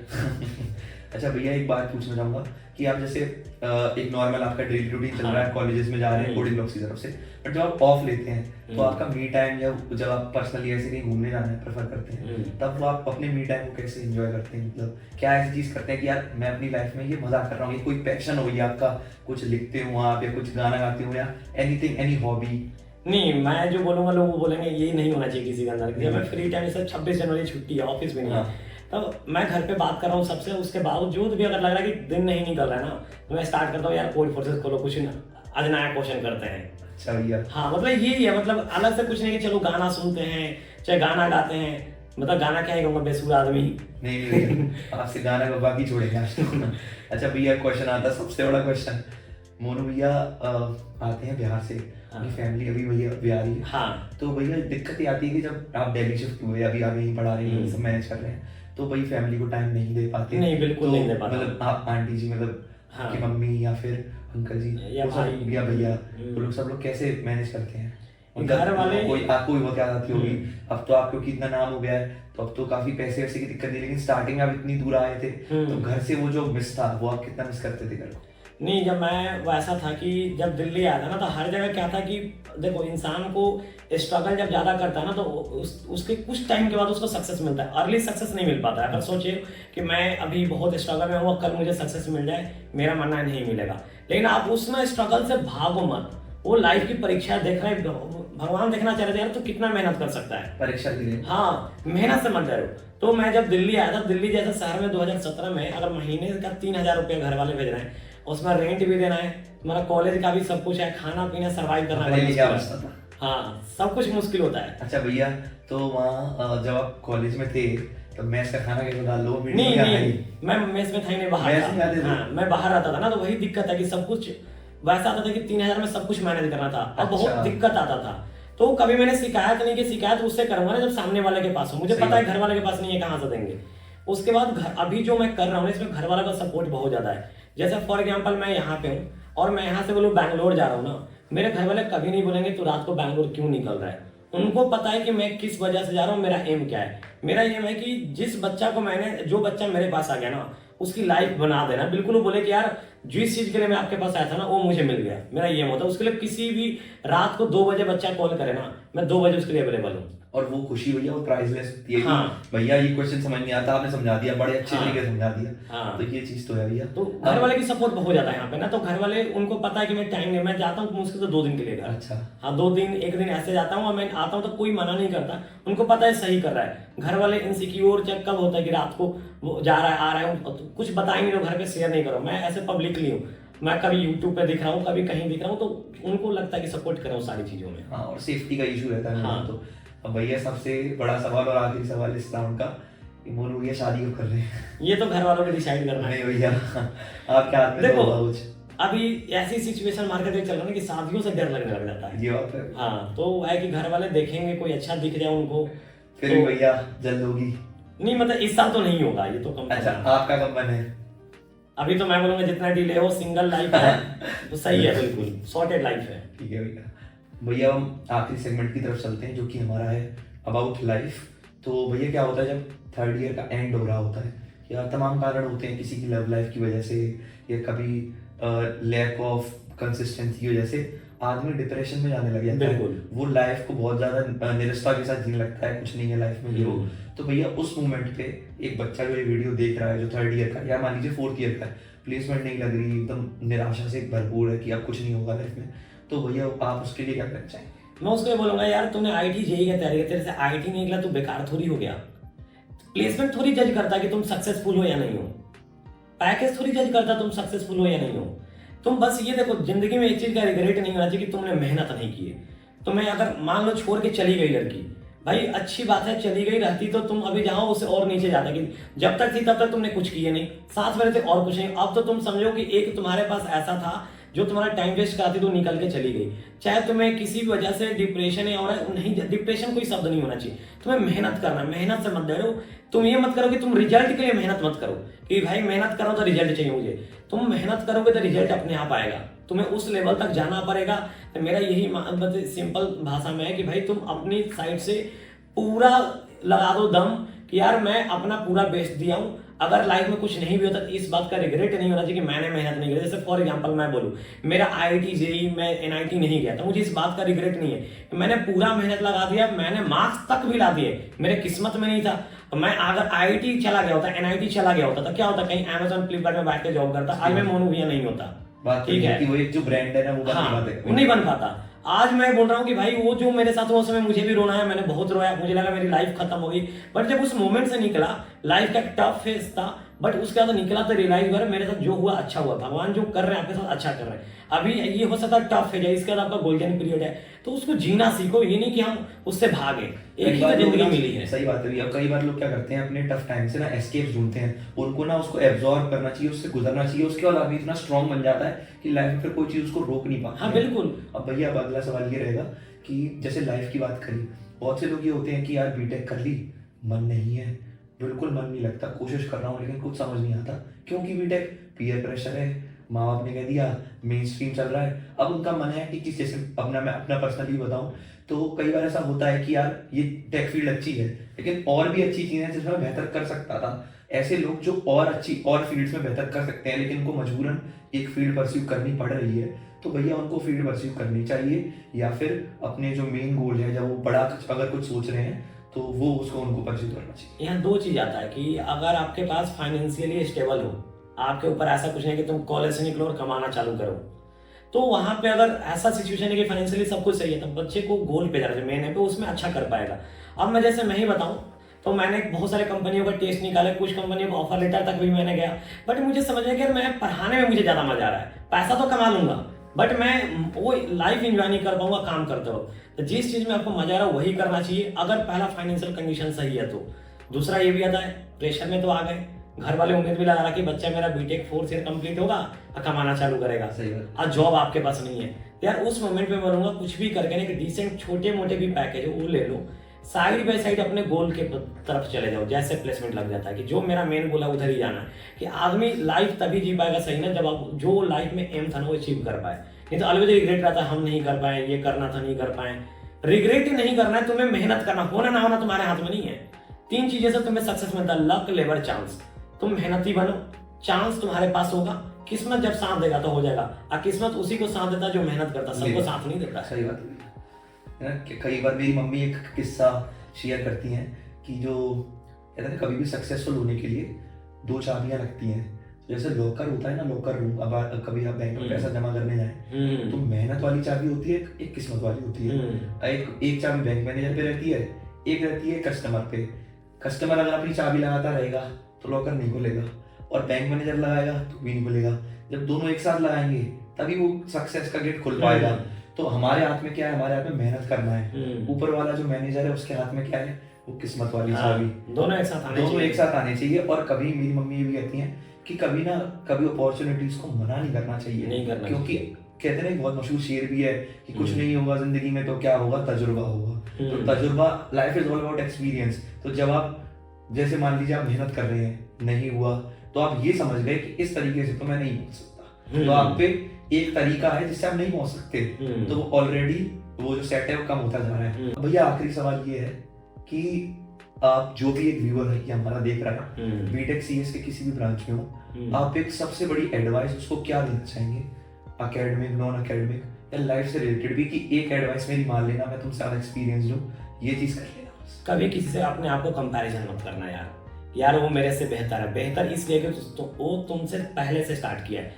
अच्छा भैया, एक बात पूछना चाहूंगा कि आप जैसे एक नॉर्मल आपका डेली रूटीन चल रहा है, कॉलेजेस में जा रहे हैं कोडिंग ब्लॉक्स की तरफ से, बट जब आप ऑफ लेते हैं तो आपका मी टाइम, या जब आप पर्सनली ऐसे कहीं घूमने जाना है प्रेफर करते हैं, तब वो आप अपने मी टाइम को कैसे एंजॉय करते हैं? मतलब क्या ऐसी चीज करते हैं कि यार मैं अपनी लाइफ में ये मजा कर रहा हूँ, ये कोई पैशन हो गया आपका, कुछ लिखते हो आप, या कुछ गाना गाते हो, या एनीथिंग, एनी हॉबी? नहीं, मैं जो बोलूंगा लोग बोलेंगे ये नहीं होना चाहिए किसी के अंदर। मैं फ्री टाइम से 26 जनवरी छुट्टी है, ऑफिस भी नहीं है, तो मैं घर पे बात कर रहा हूँ सबसे, उसके बावजूद भी अगर लग रहा है कि दिन नहीं निकल रहा है ना, तो मैं स्टार्ट करता हूँ यार कोड फोर्सेस खोलो, कुछ आज नया क्वेश्चन करते हैं। अच्छा भैया। हाँ, मतलब यही है, मतलब अलग से कुछ नहीं कि चलो गाना सुनते हैं, चाहे गाना गाते हैं, मतलब गाना क्या ही कहूँगा, बेसुरा आदमी। नहीं भैया, आपसे गाना को बाकी छोड़ेंगे। अच्छा भैया, क्वेश्चन आता है, सबसे बड़ा क्वेश्चन, मोनू भैया आते हैं बिहार से, अपनी फैमिली अभी भैया बिहारी है। हाँ तो भैया दिक्कत ये आती है कि जब आप दिल्ली शिफ्ट हुए, अभी आप यहीं पढ़ा रहे हैं, सब मैनेज कर रहे हैं, तो भाई फैमिली को टाइम नहीं दे पाते। नहीं, बिल्कुल तो नहीं दे पाते। मतलब आप आंटी जी, मतलब हाँ। आपकी मम्मी या फिर अंकल जी या वो सब, भाई। या भैया, वो लोग सब लोग कैसे मैनेज करते हैं? घर वाले, कोई आपको भी बहुत याद आती होगी, अब तो आपको कितना नाम हो गया है, तो अब तो काफी पैसे वैसे की दिक्कत नहीं, लेकिन स्टार्टिंग में आप इतनी दूर आए थे, तो घर से वो जो मिस था वो आप कितना मिस करते थे घर को? नहीं, जब मैं वैसा था कि जब दिल्ली आया था ना, तो हर जगह क्या था कि देखो, इंसान को स्ट्रगल जब ज़्यादा करता है ना, तो उसके कुछ टाइम के बाद उसको सक्सेस मिलता है। अर्ली सक्सेस नहीं मिल पाता है। अगर सोचे कि मैं अभी बहुत स्ट्रगल में हूँ, कल मुझे सक्सेस मिल जाए, मेरा मानना नहीं मिलेगा। लेकिन आप उसमें स्ट्रगल से भागो मत। वो लाइफ की परीक्षा देख रहे हैं, भगवान देखना चाह रहे थे यार तो कितना मेहनत कर सकता है, परीक्षा के लिए। हाँ, मेहनत से मत डरो। तो मैं जब दिल्ली आया था, दिल्ली जैसे शहर में 2017 में अगर महीने का 3,000 रुपया घर वाले भेज रहे हैं, उसमें रेंट भी देना है, तुम्हारा कॉलेज का भी सब कुछ है, खाना पीना सर्वाइव करना पहले है, क्या बचता था? हाँ, सब कुछ मुश्किल होता है। अच्छा भैया, तो वहाँ जब आप कॉलेज में थे तो मेस का खाना कैसे था? लो मीडियम नहीं या नहीं, हाई? मैं मेस में था ही नहीं, बाहर मेस में आते था। थे? हाँ, मैं बाहर रहता था ना, तो वही दिक्कत है कि सब कुछ वैसा आता था कि 3,000 में सब कुछ मैनेज करना था, और बहुत अच्छा। दिक्कत आता था। तो कभी मैंने शिकायत नहीं की, शिकायत उससे करूंगा ना जब सामने वाले के पास हो, मुझे सही पता है बात। घर वाले के पास नहीं है, कहाँ से देंगे। उसके बाद अभी जो मैं कर रहा हूँ इसमें घर वालों का सपोर्ट बहुत ज्यादा है। जैसे फॉर एग्जाम्पल मैं यहाँ पे हूँ और मैं यहाँ से बोलूँ बैंगलोर जा रहा हूँ ना, मेरे घर वाले कभी नहीं बोलेंगे तू रात को बैंगलोर क्यों निकल रहा है। उनको पता है कि मैं किस वजह से जा रहा हूँ, मेरा एम क्या है। मेरा एम है कि जिस बच्चा को मैंने, जो बच्चा मेरे पास आ गया ना, उसकी लाइफ बना देना। बिल्कुल वो बोले कि यार जिस चीज के लिए मैं आपके पास आया था ना, वो मुझे मिल गया। मेरा ये होता है, उसके लिए किसी भी रात को 2 बजे बच्चा कॉल करे ना, मैं 2 बजे उसके लिए अवेलेबल हूँ। और वो खुशी भैया वो प्राइसलेस होती है। हाँ। कि भैया ये क्वेश्चन समझ नहीं आता, आपने समझा दिया, बड़े अच्छे हाँ। तरीके से समझा दिया। हाँ। तो ये चीज तो है भैया। तो घर वाले की सपोर्ट बहुत ज्यादा है यहाँ पे ना, तो घर वाले उनको पता है कि मैं टाइम नहीं, मैं जाता हूँ मुश्किल से 2 दिन के लिए घर। अच्छा। हाँ, 2 दिन, 1 दिन ऐसे जाता हूँ और मैं आता हूँ तो कोई मना नहीं करता। उनको पता है सही कर रहा है। घर वाले इनसिक्योर चेक कब होता है कि रात को वो जा रहा है, आ रहा है, तो कुछ बताएंगे तो घर पे शेयर नहीं करो। मैं ऐसे पब्लिकली हूँ, मैं कभी यूट्यूब पे दिख रहा हूँ, कभी कहीं दिख रहा हूँ, तो उनको लगता है कि सपोर्ट कर रहा हूँ सारी चीजों में। हाँ, और सेफ्टी का इशू रहता है। हाँ। तो अब भैया सबसे बड़ा सवाल और आखिरी सवाल इस राउंड का, कि मोनू भैया शादी कब कर रहे हैं? ये तो घर वालों को डिसाइड करना है। नहीं भैया, आपके हाथ में तो देखो, होगा कुछ। अभी ऐसी सिचुएशन मार्केट में चल रहा है कि शादियों से डर लगने लग जाता है। ये बात है। हाँ, तो है कि घर वाले देखेंगे कोई अच्छा दिख जाए उनको, फिर भी भैया जल्द होगी? नहीं मतलब इस साल तो नहीं होगा, ये तो कम। अच्छा, आपका कब मन है? अभी तो मैं बोलूंगा जितना डिले हो, सिंगल लाइफ है तो सही है, बिल्कुल सॉर्टेड लाइफ है। ठीक है भैया। भैया हम आखिरी सेगमेंट की तरफ चलते हैं, जो कि हमारा है अबाउट लाइफ। तो भैया क्या होता है जब 3rd ईयर का एंड हो रहा होता है, या तमाम कारण होते हैं, किसी की लव लाइफ की वजह से, या कभी लैक ऑफ कंसिस्टेंसी की वजह से आदमी डिप्रेशन में जाने लग जाता है। बिल्कुल। वो लाइफ को बहुत ज्यादा निरस्ता के साथ जीने लगता है, कुछ नहीं है लाइफ में हीरो। तो भैया उस मोमेंट पे एक बच्चा जो ये वीडियो देख रहा है, जो 3rd ईयर का या मान लीजिए 4th ईयर का है, प्लेसमेंट नहीं लग रही, एकदम निराशा से भरपूर है कि अब कुछ नहीं होगा लाइफ में, तो भैया आप उसके लिए क्या करना चाहेंगे? मैं उसको ये बोलूंगा, यार तूने आईटी जेई का तैयारी की, तेरे से आईटी नहीं निकला, तू बेकार थोड़ी हो गया। प्लेसमेंट थोड़ी जज करता है कि तुम सक्सेसफुल हो या नहीं हो। पैकेज थोड़ी जज करता तुम सक्सेसफुल हो या नहीं हो। तुम बस ये देखो, जिंदगी में एक चीज का रिग्रेट नहीं होना चाहिए कि तुमने मेहनत नहीं की है। तुम्हें अगर मान लो छोड़ के चली गई लड़की, भाई अच्छी बात है, चली गई, रहती तो तुम अभी जाओ उससे और नीचे जाता, कि जब तक थी तब तक तुमने कुछ किए नहीं, साथ में रहते और कुछ नहीं। अब तो तुम समझो कि एक तुम्हारे पास ऐसा था जो तुम्हारा टाइम वेस्ट कराती, तो निकल के चली गई। चाहे तुम्हें किसी भी वजह से डिप्रेशन है, और नहीं, डिप्रेशन कोई शब्द नहीं होना चाहिए। तुम्हें मेहनत करना, मेहनत से मत डरो। तुम ये मत करो कि तुम रिजल्ट के लिए मेहनत मत करो कि भाई मेहनत करो तो रिजल्ट चाहिए मुझे। तुम मेहनत करोगे तो रिजल्ट अपने आप आएगा, तुम्हें उस लेवल तक जाना पड़ेगा। तो मेरा यही सिंपल भाषा में है कि भाई तुम अपनी साइड से पूरा लगा दो दम कि यार मैं अपना पूरा बेस्ट दिया हूं। अगर लाइफ में कुछ नहीं भी होता तो इस बात का रिग्रेट नहीं होना चाहिए कि मैंने मेहनत नहीं की। जैसे फॉर एग्जांपल मैं बोलूं, मेरा आईआईटी जेईई, मैं एनआईटी नहीं गया, तो मुझे इस बात का रिग्रेट नहीं है। मैंने पूरा मेहनत लगा दिया, मैंने मार्क्स तक भी ला दिए, मेरे किस्मत में नहीं था। मैं अगर आईआईटी चला गया होता, एनआईटी चला गया होता, तो क्या होता, कहीं अमेजोन फ्लिपकार्ट में बैठ के जॉब करता, आज मैं मोनू भैया नहीं होता। बात ठीक है कि वो एक जो ब्रांड है ना, वो वो नहीं बन पाता। आज मैं बोल रहा हूँ कि भाई वो जो मेरे साथ हुआ, उस समय मुझे भी रोना है, मैंने बहुत रोया, मुझे लगा मेरी लाइफ खत्म हो गई। बट जब उस मोमेंट से निकला, लाइफ का एक टफ फेज था, बट उसके बाद निकला तो रियलाइज हुआ मेरे साथ जो हुआ अच्छा हुआ, भगवान जो कर रहे हैं आपके साथ अच्छा कर रहे हैं। अभी ये हो सकता है टफ है, इसके बाद आपका गोल्डन पीरियड है, तो उसको जीना सीखो, ये नहीं कि हम उससे भागे, एक ही तो जिंदगी मिली है। सही बात है भैया। कई बार लोग क्या करते हैं अपने टफ टाइम से ना एस्केप ढूंढते हैं, उनको ना उसको एब्जॉर्ब करना चाहिए, उससे गुजरना चाहिए, उसके बाद आदमी इतना स्ट्रांग बन जाता है कि लाइफ में फिर कोई चीज उसको रोक नहीं पाती। हाँ बिल्कुल। अब भैया अब अगला सवाल ये रहेगा कि जैसे लाइफ की बात करी, बहुत से लोग ये होते हैं कि यार बीटेक कर ली, मन नहीं है, बिल्कुल मन नहीं लगता, कोशिश कर रहा हूँ लेकिन कुछ समझ नहीं आता, क्योंकि बीटेक पीयर प्रेशर है, माँ बाप ने कह दिया, मेन स्ट्रीम चल रहा है, अब उनका मन है कि जैसे अपना मैं अपना पर्सनली बताऊं तो कई बार ऐसा होता है कि यार ये टेक फील्ड अच्छी है लेकिन और भी अच्छी चीजें हैं जिसमें मैं बेहतर कर सकता था। ऐसे लोग जो और अच्छी और फील्ड्स में बेहतर कर सकते हैं लेकिन उनको मजबूरन एक फील्ड परस्यू करनी पड़ रही है, तो भैया उनको फील्ड परस्यू करनी चाहिए या फिर अपने जो मेन गोल है जब वो बड़ा अगर कुछ सोच रहे हैं तो वो उसको उनको परस्यू करना चाहिए। यहाँ दो चीज आता है कि अगर आपके पास फाइनेंशियली स्टेबल हो, आपके ऊपर ऐसा कुछ नहीं कि तुम कॉलेज से निकलो और कमाना चालू करो, तो वहां पे अगर ऐसा सिचुएशन है कि फाइनेंशियली सब कुछ सही है, तो बच्चे को गोल पे जाना चाहिए, मेन है पे उसमें अच्छा कर पाएगा। अब मैं जैसे मैं ही बताऊं तो मैंने बहुत सारे कंपनियों का टेस्ट निकाले, कुछ कंपनियों का ऑफर लेटर तक भी मैंने गया, बट मुझे समझ में कि मैं पढ़ाने में मुझे ज्यादा मजा आ रहा है, पैसा तो कमा लूंगा बट मैं वो लाइफ एंजॉय नहीं कर पाऊंगा काम करते वक्त। तो जिस चीज में आपको मजा आ रहा है वही करना चाहिए, अगर पहला फाइनेंशियल कंडीशन सही है तो। दूसरा ये भी आता है, प्रेशर में तो आ गए, घर वाले उम्मीद भी लगा रहा कि बच्चा मेरा बीटेक 4th ईयर कंप्लीट होगा और कमाना चालू करेगा, सही बात। आज जॉब आपके पास नहीं है, तो यार उस मोमेंट पे मैं बोलूंगा कुछ भी करके ना, एक डिसेंट छोटे मोटे भी पैकेज वो ले लो, साइड बाय साइड अपने गोल के तरफ चले जाओ, जैसे प्लेसमेंट लग जाता है कि जो मेरा मेन गोल है उधर ही जाना है। कि आदमी लाइफ तभी जी पाएगा सही ना जब आप जो लाइफ में एम था ना वो अचीव कर पाए, नहीं तो अलविदा रिग्रेट रहता है हम नहीं कर पाए, ये करना था नहीं कर पाए। रिग्रेट ही नहीं करना है, तुम्हें मेहनत करना, होना ना होना तुम्हारे हाथ में नहीं है। 3 चीजें से तुम्हें सक्सेस मिलता है, लक, लेबर, चांस। तुम मेहनती बनो, चांस तुम्हारे पास होगा, किस्मत जब साथ देगा तो हो जाएगा, और किस्मत उसी को साथ देता जो मेहनत करता, सबको साथ नहीं देता। सही बात है ना। कई बार मेरी मम्मी एक किस्सा शेयर करती हैं कि जो कहते हैं कभी भी सक्सेसफुल होने के लिए 2 चाबियां लगती हैं। जैसे लॉकर होता है ना, लॉकर रूम, अब कभी आप बैंक में पैसा जमा करने जाए तो मेहनत वाली चाबी होती है, एक किस्मत वाली होती है। एक चाबी बैंक मैनेजर पे रहती है, एक रहती है कस्टमर पे। कस्टमर अगर अपनी चाबी लगाता रहेगा तो लॉकर नहीं खुलेगा, और बैंक मैनेजर लगाएगा तो भी नहीं खुलेगा। जब दोनों एक साथ लगाएंगे तभी वो सक्सेस का गेट खुल पाएगा। तो हमारे हाथ में क्या है, हमारे हाथ में मेहनत करना है, ऊपर वाला जो मैनेजर है उसके हाथ में क्या है, वो किस्मत वाली चाबी। दोनों एक साथ आने चाहिए। और कभी मेरी मम्मी ये भी कहती हैं कि कभी अपॉर्चुनिटीज को मना नहीं करना चाहिए, क्योंकि कहते हैं बहुत मशहूर शेर भी है कि कुछ नहीं होगा जिंदगी में तो क्या होगा, तजुर्बा होगा। तो तजुर्बा, life is all about experience. तो जब आप जैसे मान लीजिए आप मेहनत कर रहे हैं, नहीं हुआ तो आप ये समझ गए कि इस तरीके से तो मैं नहीं पहुंच सकता, तो आप पे एक तरीका है जिससे आप नहीं पहुंच सकते, तो ऑलरेडी वो जो सेट है वो कम होता जा रहा है। भैया आखिरी सवाल ये है कि आप जो भी एक व्यूअर है कि हमारा देख रहा है, बीटेक सीएस के किसी भी ब्रांच में हो, आप एक सबसे बड़ी एडवाइस उसको क्या देना चाहेंगे, एकेडमिक, नॉन एकेडमिक या लाइफ से रिलेटेड भी, कि एक एडवाइस मेरी मान लेना, मैं तुमसे ज्यादा एक्सपीरियंस हूँ, ये चीज कर लेना। कभी किसी से अपने आप को कंपैरिजन मत करना यार वो मेरे से बेहतर है। बेहतर इसलिए कि वो तुमसे पहले से स्टार्ट किया है,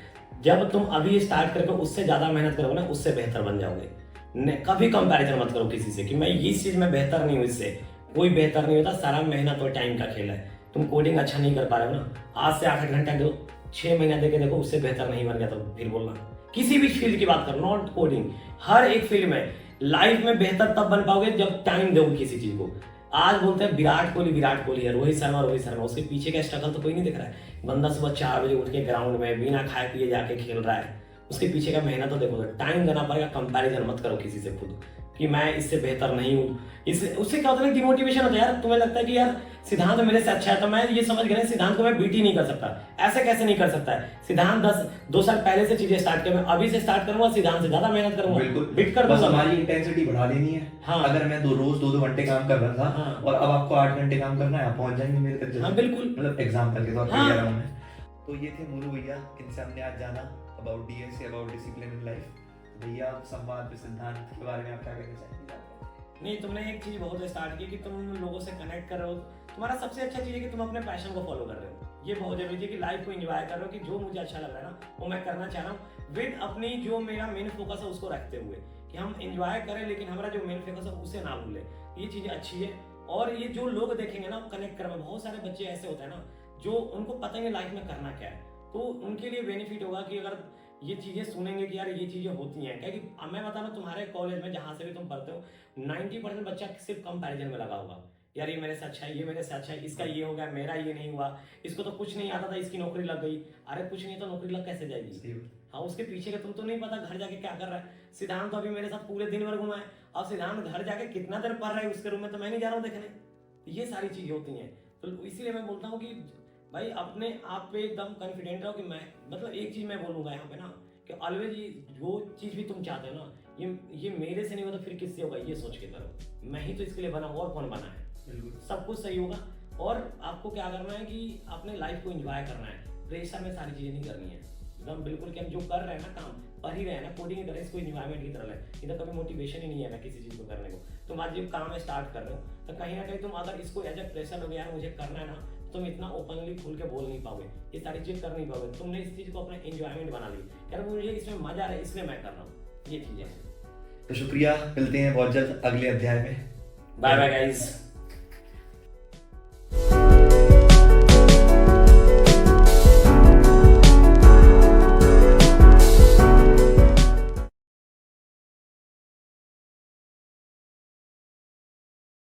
जब तुम अभी स्टार्ट करके उससे ज्यादा मेहनत करोगे ना, उससे बेहतर बन जाओगे। कभी कंपैरिजन मत करो किसी से कि मैं इस चीज में बेहतर नहीं हूँ, इससे कोई बेहतर नहीं होता, सारा मेहनत और टाइम का खेल है। तुम कोडिंग अच्छा नहीं कर पा रहे हो ना, आज से 8 घंटा दो, 6 महीना देके देखो, उससे बेहतर नहीं बन गया तो फिर बोलना। किसी भी फील्ड की बात करो, नॉट कोडिंग, हर एक फील्ड में लाइफ में बेहतर तब बन पाओगे जब टाइम दोगे किसी चीज को। आज बोलते हैं विराट कोहली है, रोहित शर्मा, उसके पीछे का स्ट्रगल तो कोई नहीं दिख रहा है। बंदा सुबह 4 बजे उठ के ग्राउंड में बिना खाए पिए जाके खेल रहा है, उसके पीछे का मेहनत तो देखो। टाइम देना पड़ेगा, कंपैरिजन मत करो किसी से खुद कि मैं इससे बेहतर नहीं हूँ। उससे क्या होता है, डिमोटिवेशन होता है। यार तुम्हें लगता है कि यार सिद्धांत मेरे से अच्छा है, तो मैं ये समझ गया सिद्धांत को मैं बीट ही नहीं कर सकता। ऐसे कैसे नहीं कर सकता है? सिद्धांत 2 साल पहले से चीजें स्टार्ट किया, मैं अभी से स्टार्ट करूंगा, सिद्धांत से ज्यादा मेहनत करूंगा, बीट कर बस हमारी इंटेंसिटी बढ़ा लेनी है। हाँ। अगर मैं रोज 2-2 घंटे काम कर रहा था, हाँ। और अब आपको 8 घंटे काम करना है, आप पहुंच जाएंगे मेरे तक। हाँ बिल्कुल, मतलब एग्जांपल के तौर पर कह रहा हूं मैं। तो ये थे मुरु भैया, इनसे हमने आज जाना about DS, about discipline in life. भैया संवाद सिद्धांत के बारे में आप क्या कहना चाहेंगे? नहीं, तुमने एक चीज बहुत स्टार्ट की कि तुम लोगों से कनेक्ट कर रहे हो। तुम्हारा सबसे अच्छा चीज है कि तुम अपने पैशन को फॉलो कर रहे हो। ये बहुत जरूरी है कि लाइफ को एंजॉय कर रहे हो, कि जो मुझे अच्छा लग रहा है ना वो मैं करना चाह रहा हूँ, विद अपनी जो मेरा मेन फोकस है उसको रखते हुए, कि हम एंजॉय करें लेकिन हमारा जो मेन फोकस है उसे ना भूले। ये चीज अच्छी है। और ये जो लोग देखेंगे ना कनेक्ट कर, बहुत सारे बच्चे ऐसे होते हैं ना जो उनको पता ही नहीं लाइफ में करना क्या है, तो उनके लिए बेनिफिट होगा कि अगर ये चीजें सुनेंगे कि यार ये चीजें होती हैं। क्या कि अब मैं बता रहा हूँ, तुम्हारे कॉलेज में जहां से भी तुम पढ़ते हो 90% बच्चा सिर्फ कंपैरिजन में लगा होगा, यार ये मेरे से अच्छा है, ये मेरे से अच्छा है, इसका ये हो गया, मेरा ये नहीं हुआ, इसको तो कुछ नहीं आता था, इसकी नौकरी लग गई। अरे कुछ नहीं तो नौकरी लग कैसे जाएगी? हाँ, उसके पीछे का तुम तो नहीं पता घर जाके क्या कर रहा है। सिद्धांत तो अभी मेरे साथ पूरे दिन भर घुमा है, अब सिद्धांत घर जाके कितना देर पढ़ रहा है उसके रूम में, तो मैं नहीं जा रहा हूँ देखने। ये सारी चीजें होती हैं, तो इसीलिए मैं बोलता हूँ कि भाई अपने आप पे एकदम कॉन्फिडेंट रहो कि मैं, मतलब एक चीज मैं बोलूंगा यहाँ पे ना कि ऑलवेज जो चीज भी तुम चाहते हो ना, ये मेरे से नहीं होता फिर किससे होगा, ये सोच के करो। मैं ही तो इसके लिए बना हूँ, और कौन बना है? सब कुछ सही होगा। और आपको क्या करना है कि अपने लाइफ को एंजॉय करना है, प्रेशर में सारी चीजें नहीं करनी है एकदम बिल्कुल। कि हम जो कर रहे हैं ना, काम पढ़ ही रहे हैं ना, कोडिंग ही कर रहे हैं, इसको एनवायरमेंट की तरह है, इधर कभी मोटिवेशन ही नहीं है ना किसी चीज को करने को। तुम आज जब काम स्टार्ट कर रहे हो तो कहीं ना कहीं तुम अगर इसको एज ए प्रेशर हो गया यार मुझे करना है ना, तुम इतना ओपनली खुल के बोल नहीं पाओगे, ये सारी चीज कर नहीं पाओगे। तुमने इस चीज को अपना एंजॉयमेंट बना ली, यार मुझे इसमें मजा आ रहा है इसलिए मैं कर रहा हूँ, ये चीजें हैं। तो शुक्रिया, मिलते हैं बहुत जल्द अगले अध्याय में। Bye bye guys.